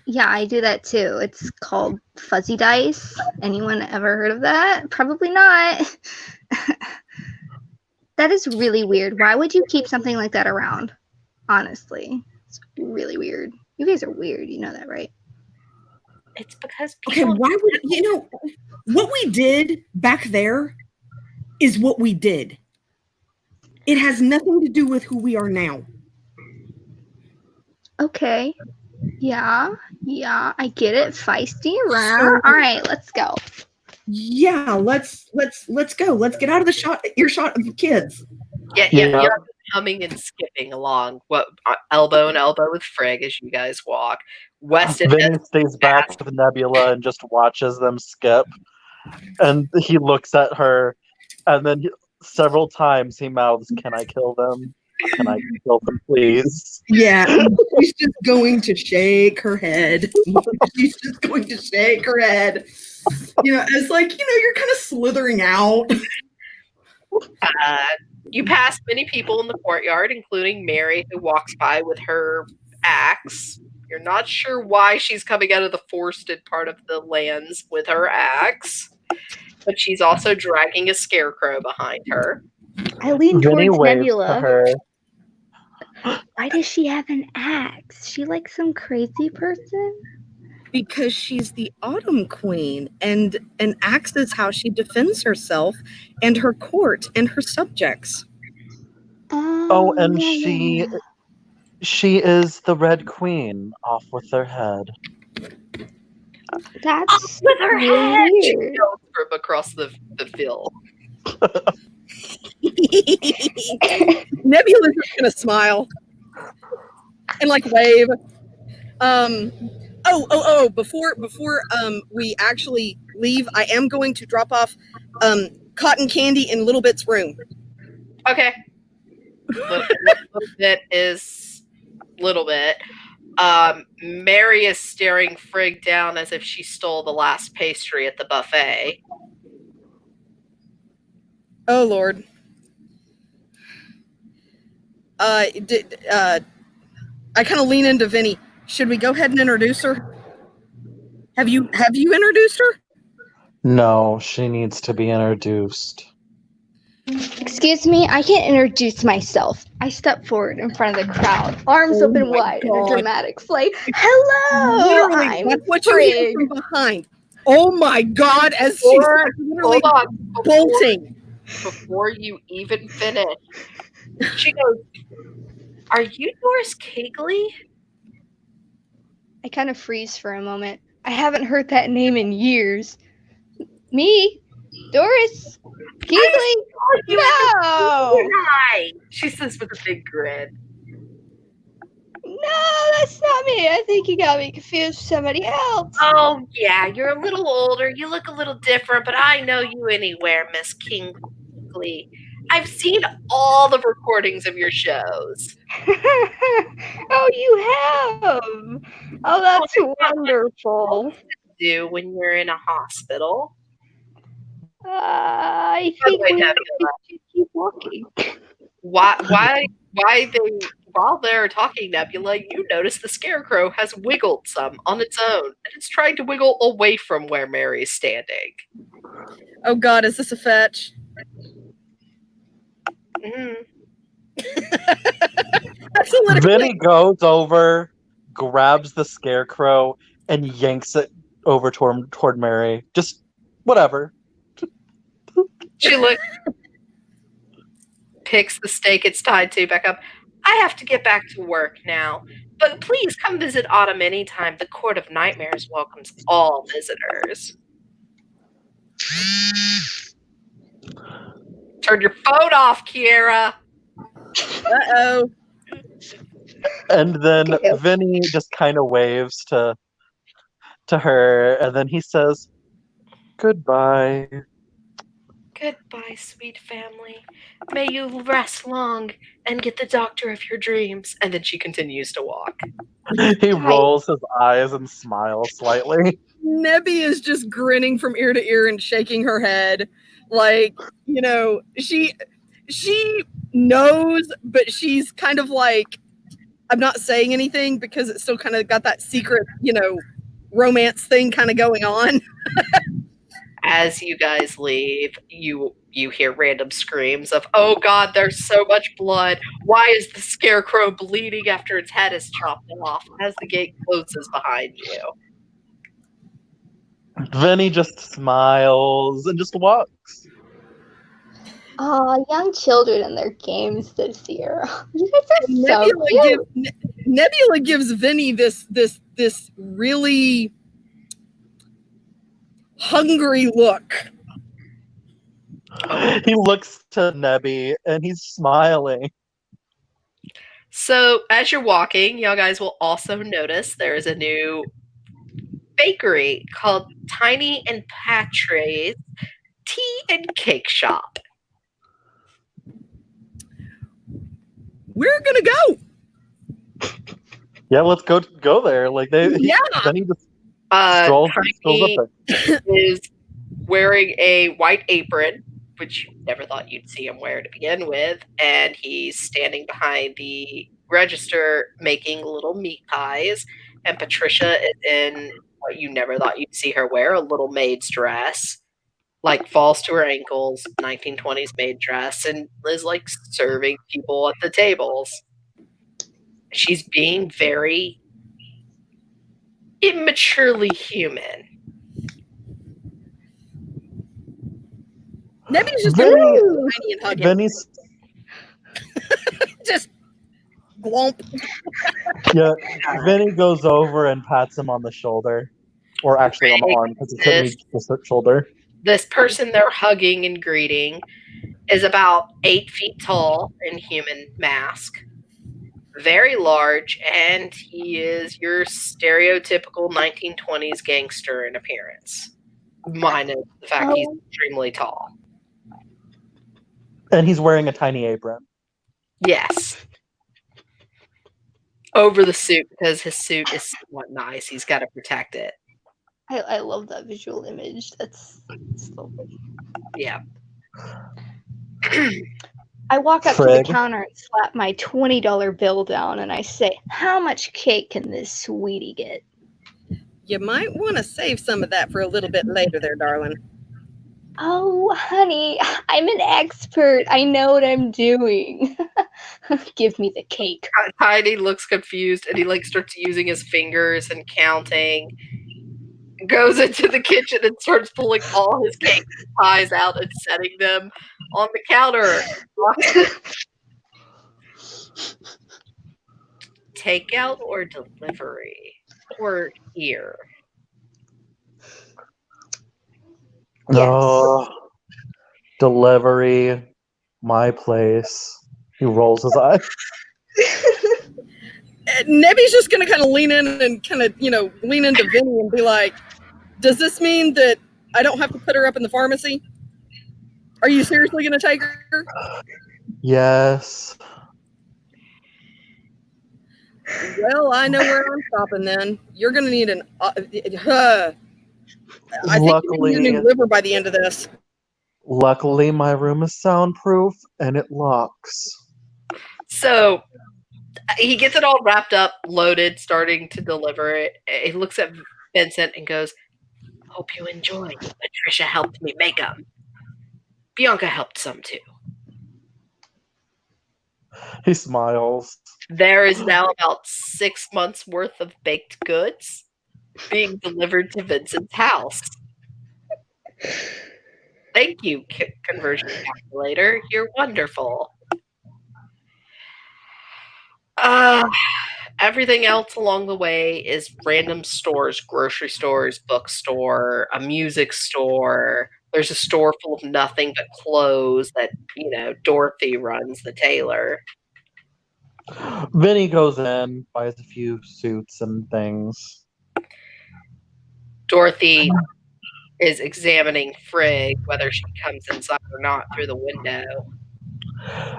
Yeah, I do that too. It's called fuzzy dice. Anyone ever heard of that? Probably not. That is really weird. Why would you keep something like that around? Honestly, it's really weird. You guys are weird. You know that, right? It's because Okay, people. why would what we did back there is what we did. It has nothing to do with who we are now. Okay. Yeah, I get it. Feisty. So- All right, let's go. Yeah, let's go. Let's get out of the earshot of the kids. Yeah. You're humming and skipping along, elbow and elbow with Frigg as you guys walk. Weston Vinny stays back with Nebula and just watches them skip. And he looks at her, and then several times he mouths, "Can I kill them? Can I kill them, please?" Yeah, she's just going to shake her head. She's just going to shake her head. It's like, you're kind of slithering out. You pass many people in the courtyard, including Mary, who walks by with her axe. You're not sure why she's coming out of the forested part of the lands with her axe, but she's also dragging a scarecrow behind her. I lean Vinny towards waves Nebula. to her. Why does she have an axe? She like some crazy person? Because she's the Autumn Queen, and an axe is how she defends herself and her court and her subjects. Oh, and yeah. she is the Red Queen. Off with their head. That's with her really head. She weird. goes from across the field. Nebula's just gonna smile and like wave. Before we actually leave, I am going to drop off cotton candy in Little Bit's room. Okay. Little bit is little bit. Mary is staring Frigg down as if she stole the last pastry at the buffet. Oh Lord. I kind of lean into Vinny. Should we go ahead and introduce her? Have you introduced her? No, she needs to be introduced. Excuse me, I can't introduce myself. I step forward in front of the crowd, arms open wide in a dramatic flight. Hello, Literally, I'm that's what you hear Frigg. from behind. Oh my God! As she's literally Hold on. bolting. Before you even finish, she goes, "Are you Doris Kegley?" I kind of freeze for a moment. I haven't heard that name in years. Me? Doris? Kegley? No! She says with a big grin. No, that's not me. I think you got me confused with somebody else. Oh, yeah, you're a little older. You look a little different, but I know you anywhere, Miss Kegley. I've seen all the recordings of your shows. Oh, you have? Oh, that's wonderful. Do when you're in a hospital. I think we should keep walking. While they're talking, Nebula, you notice the scarecrow has wiggled some on its own, and it's trying to wiggle away from where Mary's standing. Oh God, is this a fetch? Vinny goes over, grabs the scarecrow, and yanks it over toward Mary. Just whatever. She picks the stake it's tied to back up. I have to get back to work now, but please come visit Autumn anytime. The Court of Nightmares welcomes all visitors. Turn your phone off, Kiera. Uh-oh. And then Vinny just kind of waves to her, and then he says, "Goodbye." Goodbye, sweet family. May you rest long and get the doctor of your dreams. And then she continues to walk. He rolls his eyes and smiles slightly. Nebby is just grinning from ear to ear and shaking her head. Like, she knows, but she's kind of like, I'm not saying anything because it's still kind of got that secret, romance thing kind of going on. As you guys leave, you hear random screams of, "Oh God, there's so much blood! Why is the scarecrow bleeding after its head is chopped off?" As the gate closes behind you. Vinny just smiles and just walks. Young children and their games this year. You guys are so cute. Nebula gives Vinny this really hungry look. He looks to Nebby and he's smiling. So as you're walking, y'all guys will also notice there is a new bakery called Tiny and Patrick's Tea and Cake Shop. We're gonna go. Yeah, let's go there. Like then he just strolls up there. Is wearing a white apron, which you never thought you'd see him wear to begin with, and he's standing behind the register making little meat pies, and Patricia is in what you never thought you'd see her wear, a little maid's dress, like falls to her ankles, 1920s maid dress, and is like serving people at the tables. She's being very immaturely human. Nebby's just gonna be tiny and hug him. Vinny's Just glomp. yeah. Vinny goes over and pats him on the shoulder, or actually on the arm because he couldn't reach the shoulder. This person they're hugging and greeting is about 8 feet tall in human mask, very large, and he is your stereotypical 1920s gangster in appearance, minus the fact he's extremely tall. And he's wearing a tiny apron. Yes. Over the suit, because his suit is somewhat nice. He's got to protect it. I love that visual image. That's so pretty. Yeah. I walk up to the counter and slap my $20 bill down and I say, "How much cake can this sweetie get?" You might want to save some of that for a little bit later there, darling. Oh, honey, I'm an expert. I know what I'm doing. Give me the cake. Tiny looks confused and he starts using his fingers and counting. Goes into the kitchen and starts pulling all his cake pies out and setting them on the counter. Takeout or delivery? Or here? Oh, delivery, my place. He rolls his eyes. Nebby's just going to kind of lean in and kind of, lean into Vinny and be like, does this mean that I don't have to put her up in the pharmacy? Are you seriously going to take her? Yes. Well, I know where I'm stopping then. You're going to need an... I think you need a new liver by the end of this. Luckily, my room is soundproof and it locks. So he gets it all wrapped up, loaded, starting to deliver it. He looks at Vincent and goes, "Hope you enjoy. Patricia helped me make them. Bianca helped some too." He smiles. There is now about 6 months worth of baked goods being delivered to Vincent's house. Thank you, conversion calculator. You're wonderful. Everything else along the way is random stores, grocery stores, bookstore, a music store. There's a store full of nothing but clothes that, Dorothy runs, the tailor. Vinny goes in, buys a few suits and things. Dorothy is examining Frigg, whether she comes inside or not through the window.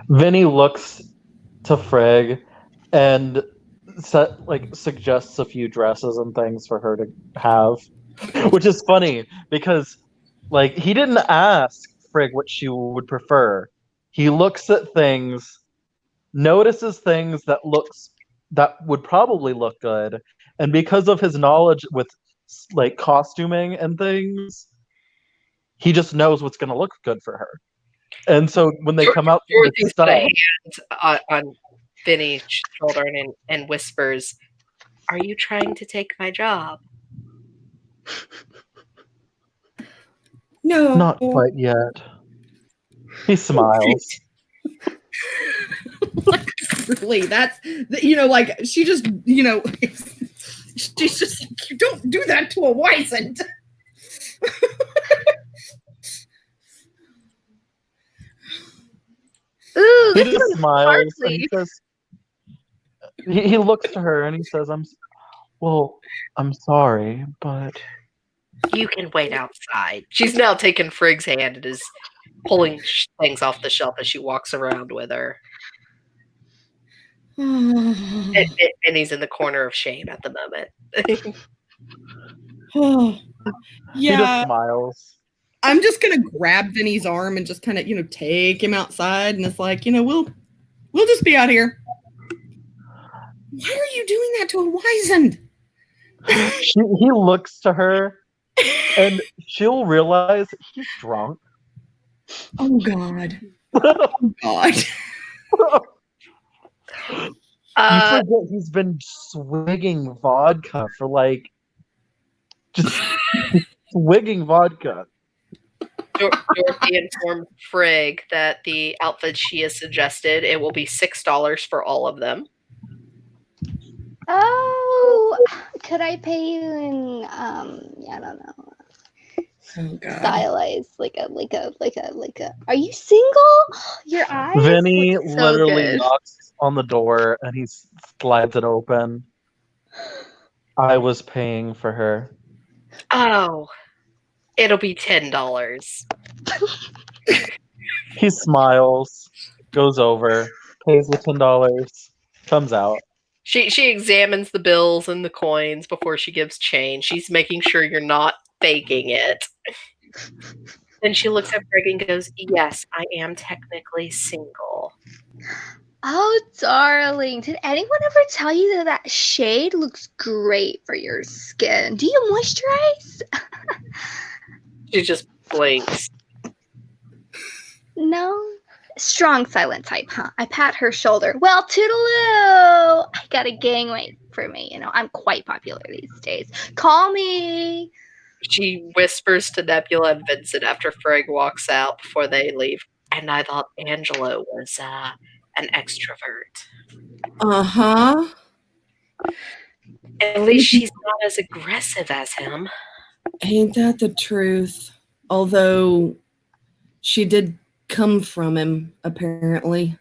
Vinny looks to Frigg and suggests a few dresses and things for her to have, which is funny because he didn't ask Frigg what she would prefer. He looks at things, notices things that would probably look good, and because of his knowledge with costuming and things, he just knows what's going to look good for her. And so when they come out with Dorothy's stuff, put a hand on Vinny's shoulder and whispers, "Are you trying to take my job?" No. not quite yet. He smiles. Really, that's she just she's just like, you don't do that to a Wizened. Ooh, He this just one's smiles and sparkly. he says, he looks to her and he says, I'm sorry, but You can wait outside. She's now taken Frigg's hand and is pulling things off the shelf as she walks around with her. And he's in the corner of shame at the moment. he just Yeah, smiles. I'm just gonna grab Vinny's arm and just kind of take him outside, and it's like we'll just be out here. Why are you doing that to a Wizened? He looks to her and she'll realize he's drunk. Oh God. Oh God. You forget he's been swigging vodka for just swigging vodka. Dorothy informed Frigg that the outfit she has suggested, it will be $6 for all of them. Oh, could I pay you in I don't know. Oh God. Stylized like a are you single? Your eyes Vinny look so literally good. knocks on the door and he slides it open. I was paying for her. Oh, it'll be $10. He smiles, goes over, pays the $10, comes out. She examines the bills and the coins before she gives change. She's making sure you're not faking it. Then she looks at Greg and goes, "Yes, I am technically single." Oh, darling, did anyone ever tell you that shade looks great for your skin? Do you moisturize? She just blinks. No? Strong silent type, huh? I pat her shoulder. Well, toodaloo! I got a gang wait for me. I'm quite popular these days. Call me. She whispers to Nebula and Vincent after Frigg walks out before they leave. And I thought Angelo was an extrovert. Uh-huh. At least she's not as aggressive as him. Ain't that the truth? Although she did come from him, apparently.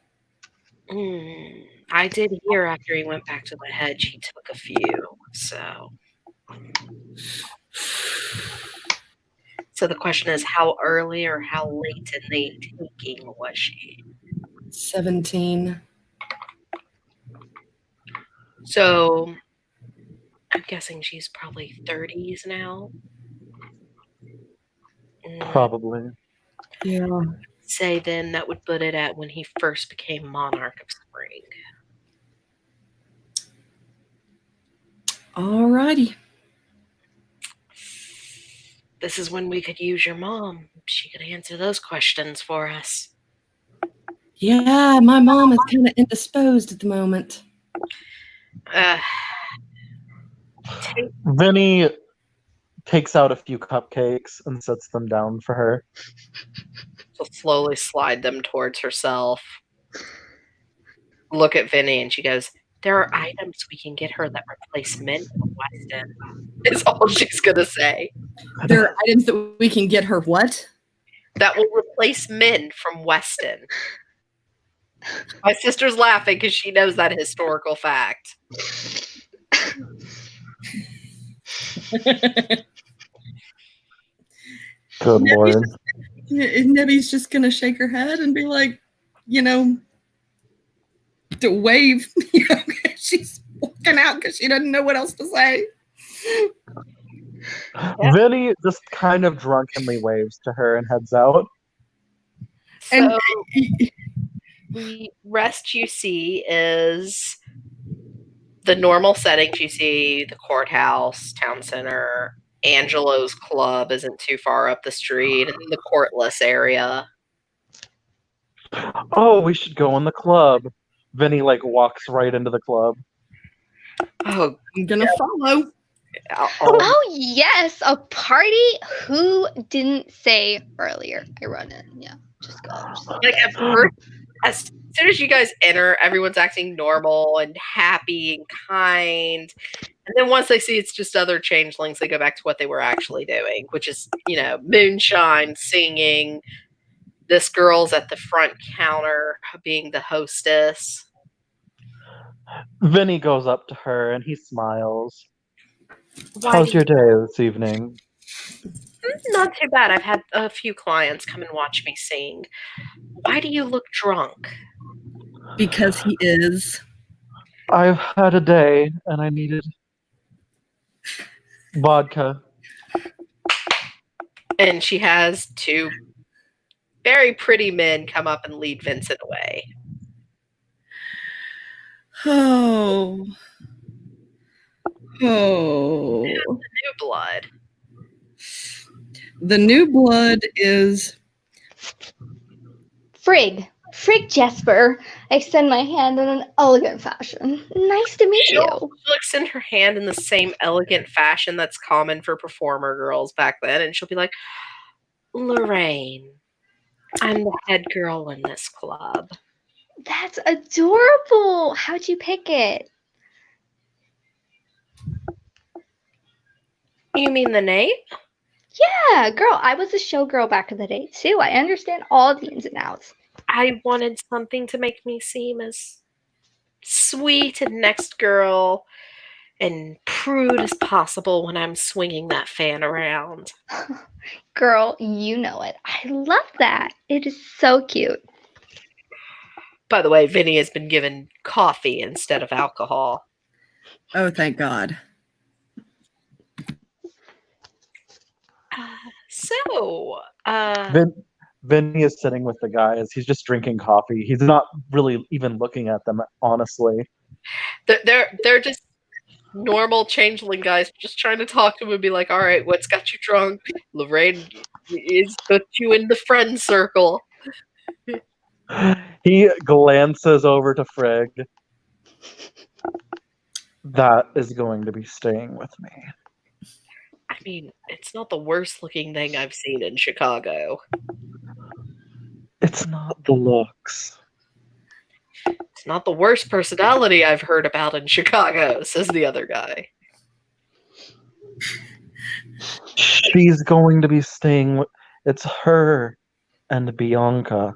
I did hear after he went back to the hedge he took a few, so the question is, how early or how late in the taking was she? 17. So I'm guessing she's probably 30s now. Probably. Yeah. Say then that would put it at when he first became monarch of spring. Alrighty. This is when we could use your mom. She could answer those questions for us. Yeah, my mom is kind of indisposed at the moment. Vinny takes out a few cupcakes and sets them down for her. She'll slowly slide them towards herself. Look at Vinny and she goes, "There are items we can get her that replace mint from Weston." Is all she's gonna say. There are items that we can get her what? That will replace mint from Weston. My sister's laughing because she knows that historical fact. Good Nebby's lord. Nebby's just gonna shake her head and be like, to wave. She's walking out because she doesn't know what else to say. Vinny just kind of drunkenly waves to her and heads out. So the rest you see is the normal settings. You see the courthouse, town center, Angelo's club isn't too far up the street, and then the courtless area. Oh, we should go in the club. Vinny walks right into the club. Oh, I'm gonna follow. Oh yes, a party. Who didn't say earlier? I run in. Yeah, just go. like at first, as soon as you guys enter, everyone's acting normal and happy and kind. And then once they see it's just other changelings, they go back to what they were actually doing, which is, moonshine, singing. This girl's at the front counter being the hostess. Vinny goes up to her and he smiles. Why How's do your day this evening? Not too bad. I've had a few clients come and watch me sing. Why do you look drunk? Because he is. I've had a day and I needed vodka. And she has two very pretty men come up and lead Vincent away. Oh. New blood. The new blood is Frigg Jesper. I extend my hand in an elegant fashion. Nice to meet you. She'll extend her hand in the same elegant fashion that's common for performer girls back then, and she'll be like, Lorraine, I'm the head girl in this club. That's adorable. How'd you pick it? You mean the name? Yeah, girl, I was a showgirl back in the day too. I understand all the ins and outs. I wanted something to make me seem as sweet and next girl and prude as possible when I'm swinging that fan around. Girl, you know it. I love that. It is so cute. By the way, Vinny has been given coffee instead of alcohol. Oh, thank God. Vinny is sitting with the guys. He's just drinking coffee. He's not really even looking at them, honestly. They're just normal changeling guys just trying to talk to him and be like, all right, what's got you drunk? Lorraine is put you in the friend circle. He glances over to Frigg. That is going to be staying with me. I mean, it's not the worst looking thing I've seen in Chicago. It's not the looks. It's not the worst personality I've heard about in Chicago, says the other guy. She's going to be staying with... It's her and Bianca.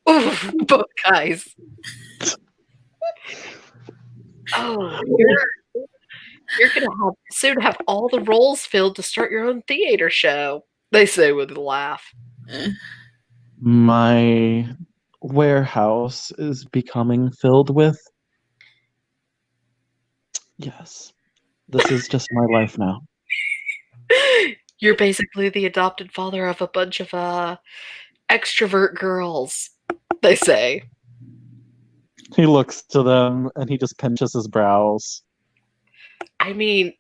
Ooh, both guys. Oh, you're gonna soon have all the roles filled to start your own theater show, they say with a laugh. My warehouse is becoming filled with... Yes. This is just my life now. You're basically the adopted father of a bunch of extrovert girls, they say. He looks to them and he just pinches his brows. I mean,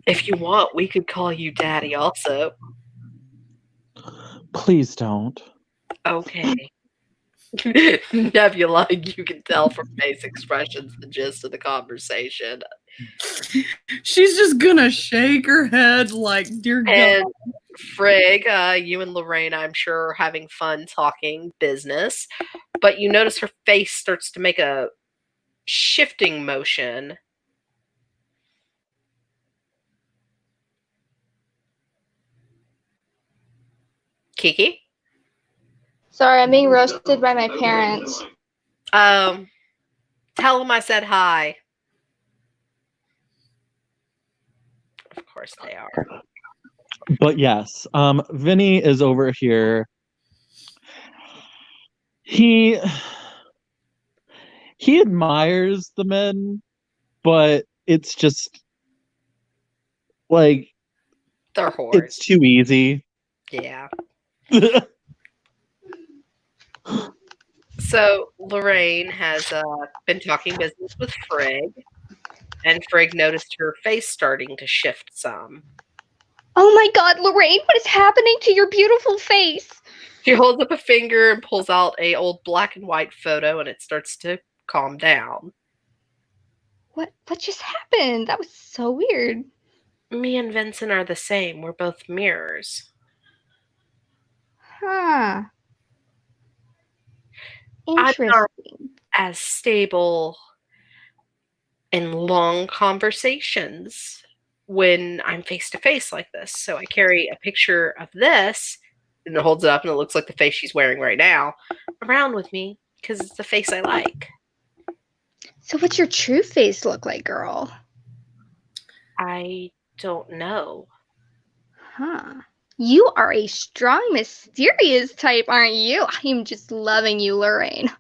if you want, we could call you Daddy also. Please don't. Okay. Nebula, you can tell from face expressions the gist of the conversation. She's just gonna shake her head like, dear God. And Frigg, you and Lorraine, I'm sure, are having fun talking business, but you notice her face starts to make a shifting motion. Kiki? Sorry, I'm being roasted by my parents. Tell them I said hi. Of course they are. But yes, Vinny is over here. He admires the men, but it's just like They're whores. it's too easy. Yeah. So Lorraine has been talking business with Frigg, and Frigg noticed her face starting to shift some. Oh my god, Lorraine, what is happening to your beautiful face? She holds up a finger and pulls out a old black and white photo, and it starts to calm down. What just happened? That was so weird. Me and Vincent are the same. We're both mirrors. Huh. I'm not Interesting. as stable in long conversations when I'm face to face like this. So I carry a picture of this, and it holds it up, and it looks like the face she's wearing right now, around with me because it's the face I like. So what's your true face look like, girl? I don't know. Huh. You are a strong, mysterious type, aren't you? I'm just loving you, Lorraine.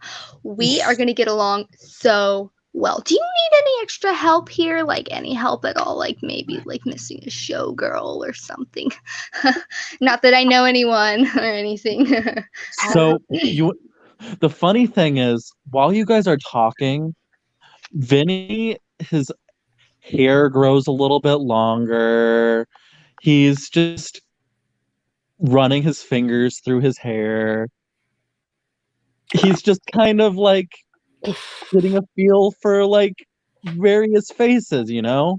We are going to get along so well. Do you need any extra help here? Like any help at all? Like maybe like missing a showgirl or something? Not that I know anyone or anything. So the funny thing is, while you guys are talking, Vinny, his hair grows a little bit longer. He's just running his fingers through his hair. He's just kind of like getting a feel for like various faces, you know?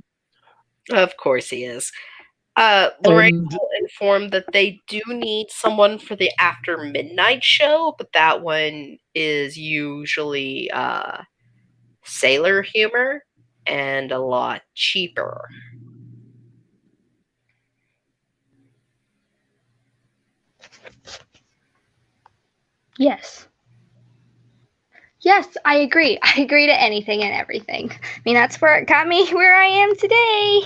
Of course he is. Lorraine And will inform that they do need someone for the after midnight show, but that one is usually sailor humor and a lot cheaper. Yes. Yes, I agree. I agree to anything and everything. I mean, that's where it got me where I am today.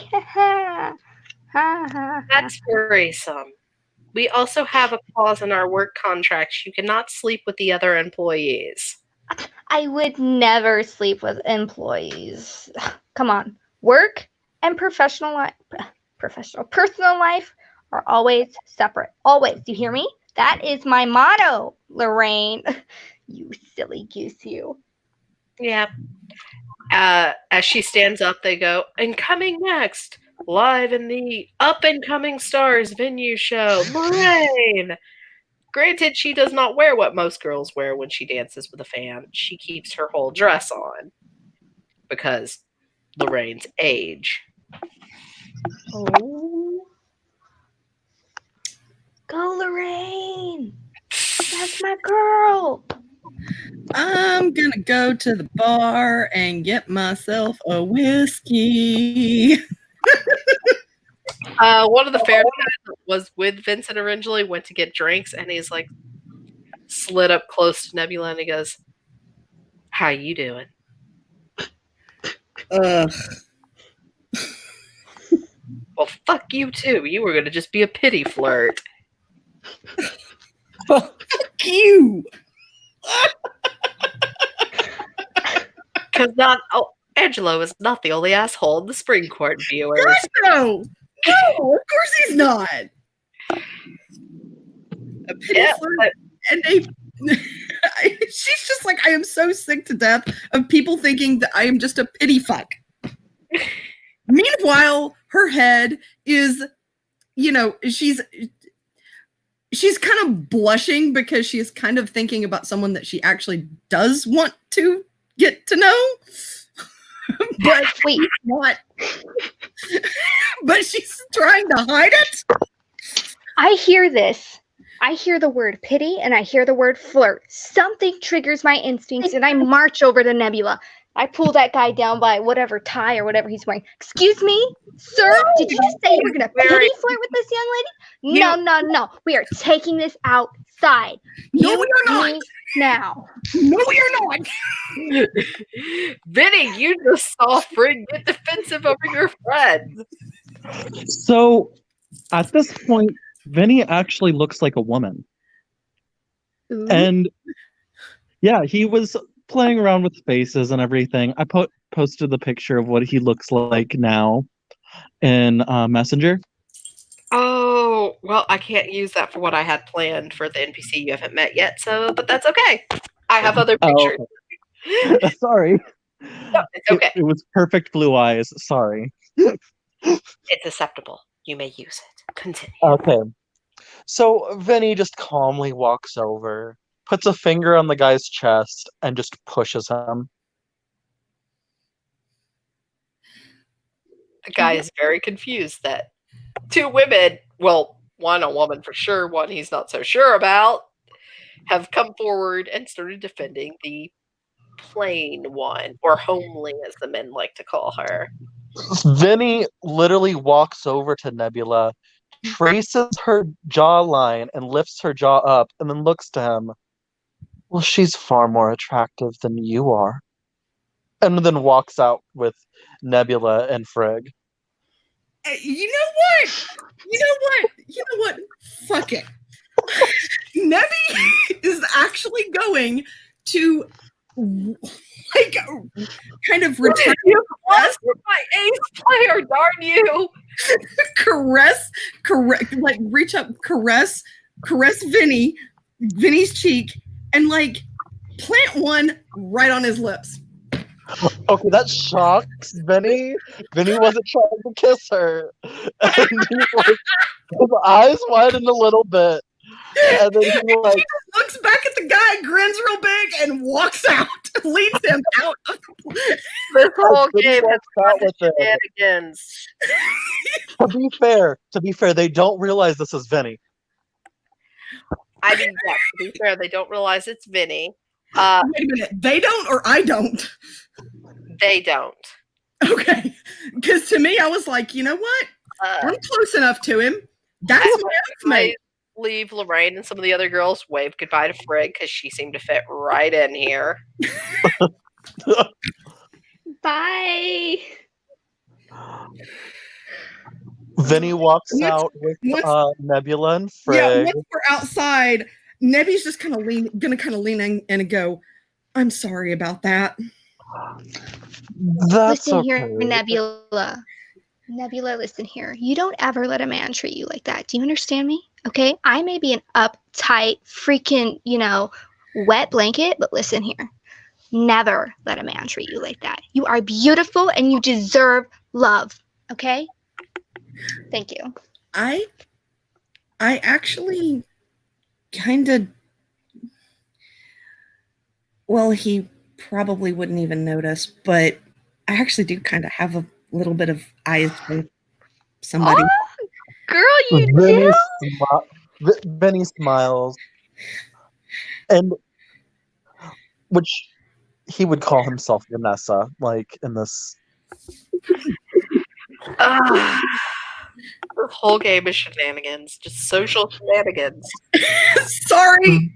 That's worrisome. We also have a clause in our work contracts. You cannot sleep with the other employees. I would never sleep with employees. Come on. Work and personal life are always separate. Always. Do you hear me? That is my motto, Lorraine. You silly goose, you. Yeah. As she stands up, they go, and coming next, live in the Up and Coming Stars venue show, Lorraine. Granted, she does not wear what most girls wear when she dances with a fan. She keeps her whole dress on because Lorraine's age. Oh. Go, Lorraine. That's my girl. I'm gonna go to the bar and get myself a whiskey. One of the fair guys was with Vincent originally, went to get drinks, and he's like slid up close to Nebula and he goes, "How you doing?" Ugh. Well, fuck you too. You were gonna just be a pity flirt. Fuck you. Because Angelo is not the only asshole in the Spring Court viewers. No, of course he's not. A pity flirt and she's just like, I am so sick to death of people thinking that I am just a pity fuck. Meanwhile, her head is, she's kind of blushing because she is kind of thinking about someone that she actually does want to get to know. But wait, not. But she's trying to hide it. I hear this. I hear the word pity and I hear the word flirt. Something triggers my instincts and I march over to Nebula. I pull that guy down by whatever tie or whatever he's wearing. Excuse me, sir? Did you just say you were going to pity flirt with this young lady? No. We are taking this outside. No, we are not. Now. No, we are not. Vinny, you just saw Frigg get defensive over your friends. so At this point, Vinny actually looks like a woman. Ooh. And yeah, he was playing around with faces and everything. I posted the picture of what he looks like now in Messenger. Oh, well, I can't use that for what I had planned for the NPC you haven't met yet, but that's okay. I have other Oh, pictures. okay. Sorry. No, it's okay. It was perfect blue eyes. Sorry. It's acceptable. You may use it. Continue. Okay. So Vinny just calmly walks over, puts a finger on the guy's chest, and just pushes him. The guy is very confused that two women, well, one a woman for sure, one he's not so sure about, have come forward and started defending the plain one, or homely as the men like to call her. Vinny literally walks over to Nebula, traces her jawline, and lifts her jaw up, and then looks to him. Well, she's far more attractive than you are. And then walks out with Nebula and Frigg. You know what? Fuck it. Nebby is actually going to like kind of return. You lost my ace player, darn you! Like reach up, caress Vinny's cheek, and like plant one right on his lips. Okay, that shocks Vinny. Vinny wasn't trying to kiss her. And his eyes widen a little bit. And then he He just looks back at the guy, grins real big, and walks out. Leads him out of the This whole Vinny game has walks out with it. shenanigans. To be fair, they don't realize this is Vinny. I mean, yes, to be fair, they don't realize it's Vinny. Wait a minute, they don't or I don't? They don't. Okay. Because to me, I was like, you know what? I'm close enough to him. That's my housemate. Leave Lorraine and some of the other girls, wave goodbye to Frigg because she seemed to fit right in here. Bye. Vinny walks out with Nebula and Frigg. Yeah, once we're outside, Nebby's just kind of gonna lean in and go, I'm sorry about that. That's Listen okay. here, Nebula. Nebula, listen here. You don't ever let a man treat you like that. Do you understand me? Okay? I may be an uptight, freaking, wet blanket, but listen here. Never let a man treat you like that. You are beautiful and you deserve love. Okay? Thank you. I actually kind of, well, he probably wouldn't even notice, but I actually do kind of have a little bit of eyes for somebody. Oh, girl, you do? Vinny smiles. And which he would call himself Vanessa, like in this. This whole game is shenanigans, just social shenanigans. Sorry.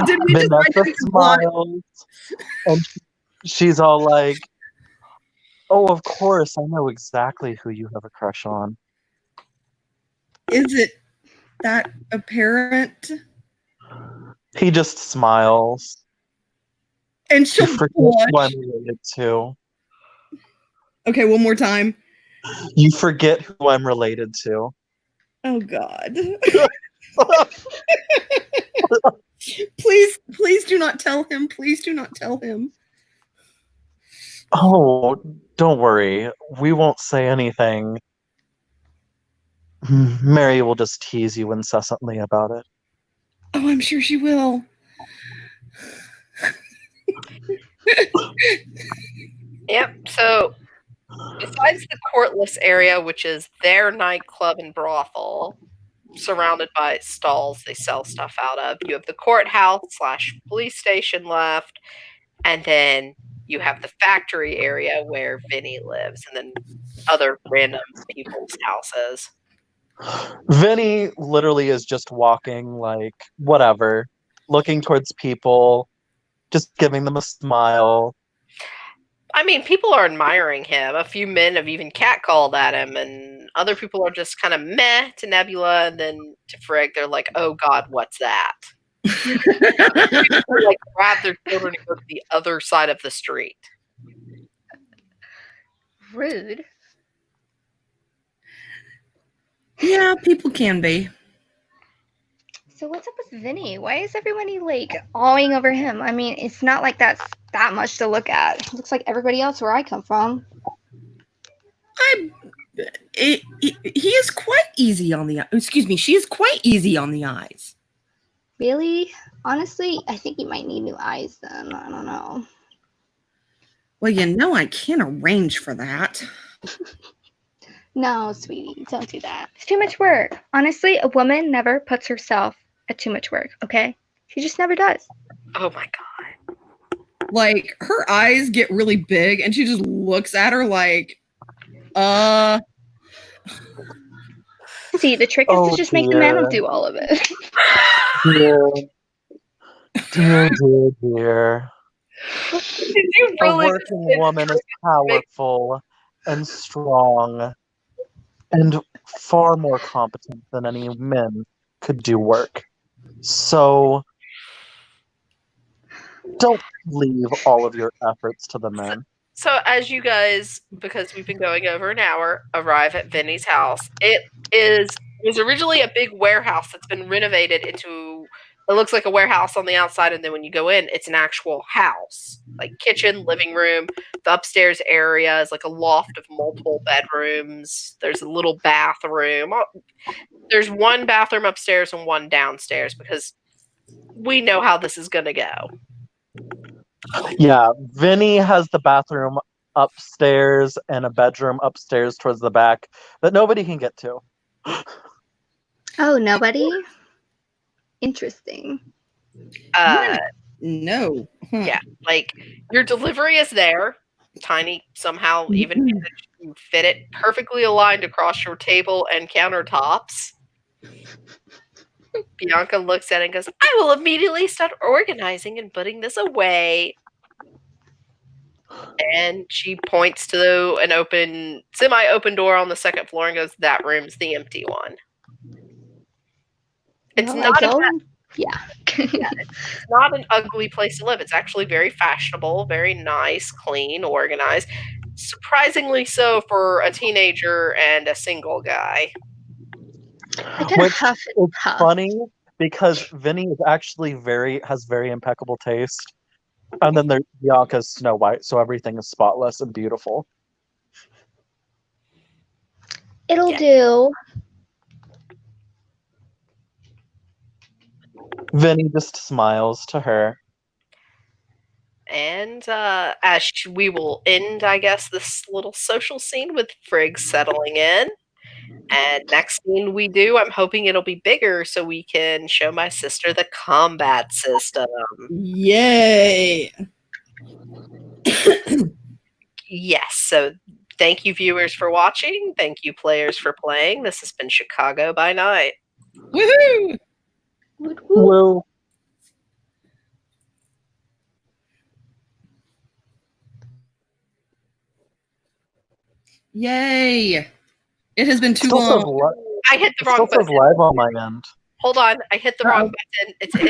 Did we just Vanessa smiles, and she's all like, "Oh, of course, I know exactly who you have a crush on." Is it that apparent? He just smiles. And she'll You forget blush. who I'm related to. Okay, one more time. You forget who I'm related to. Oh God. Please do not tell him. Please do not tell him. Oh, don't worry. We won't say anything. Mary will just tease you incessantly about it. Oh, I'm sure she will. Yep, so besides the courtless area, which is their nightclub and brothel, surrounded by stalls they sell stuff out of, you have the courthouse / police station left, and then you have the factory area where Vinny lives, and then other random people's houses. Vinny literally is just walking, like, whatever, looking towards people, just giving them a smile. I mean, people are admiring him. A few men have even catcalled at him and other people are just kind of meh to Nebula, and then to Frigg, they're like, "Oh God, what's that?" Or, like, grab their children and go to the other side of the street. Rude. Yeah, people can be. So what's up with Vinny? Why is everybody like awing over him? I mean, it's not like that's that much to look at. It looks like everybody else where I come from. He is quite easy on the. Excuse me, she is quite easy on the eyes. Really? Honestly, I think you might need new eyes then. I don't know. Well, you know I can't arrange for that. No, sweetie, don't do that. It's too much work. Honestly, a woman never puts herself at too much work, okay? She just never does. Oh my God. Like, her eyes get really big, and she just looks at her like, See, the trick is to just make the man do all of it. Dear. Did you A really working woman is powerful and strong and far more competent than any men could do work. So don't leave all of your efforts to the men. So as you guys, because we've been going over an hour, arrive at Vinny's house, it was originally a big warehouse that's been renovated into, it looks like a warehouse on the outside, and then when you go in, it's an actual house. Like kitchen, living room, the upstairs area is like a loft of multiple bedrooms. There's a little bathroom. There's one bathroom upstairs and one downstairs because we know how this is going to go. Yeah, Vinny has the bathroom upstairs and a bedroom upstairs towards the back that nobody can get to. Oh, nobody? Interesting. no. Yeah, like your delivery is there. Tiny somehow even managed to fit it perfectly aligned across your table and countertops. Bianca looks at it and goes, "I will immediately start organizing and putting this away." And she points to an open, semi-open door on the second floor and goes, "That room's the empty one." It's Well, not it's not an ugly place to live. It's actually very fashionable, very nice, clean, organized. Surprisingly so for a teenager and a single guy. Which is funny because Vinny is actually has very impeccable taste. And then there's Bianca's Snow White, so everything is spotless and beautiful. It'll do. Vinny just smiles to her. And as we will end, I guess, this little social scene with Frigg settling in. And next scene we do, I'm hoping it'll be bigger so we can show my sister the combat system. Yay! Yes, so thank you, viewers, for watching. Thank you, players, for playing. This has been Chicago by Night. Woohoo! Well, Yay! It has been too long. I hit the wrong button. Live on my end. Hold on, I hit the wrong button. It's in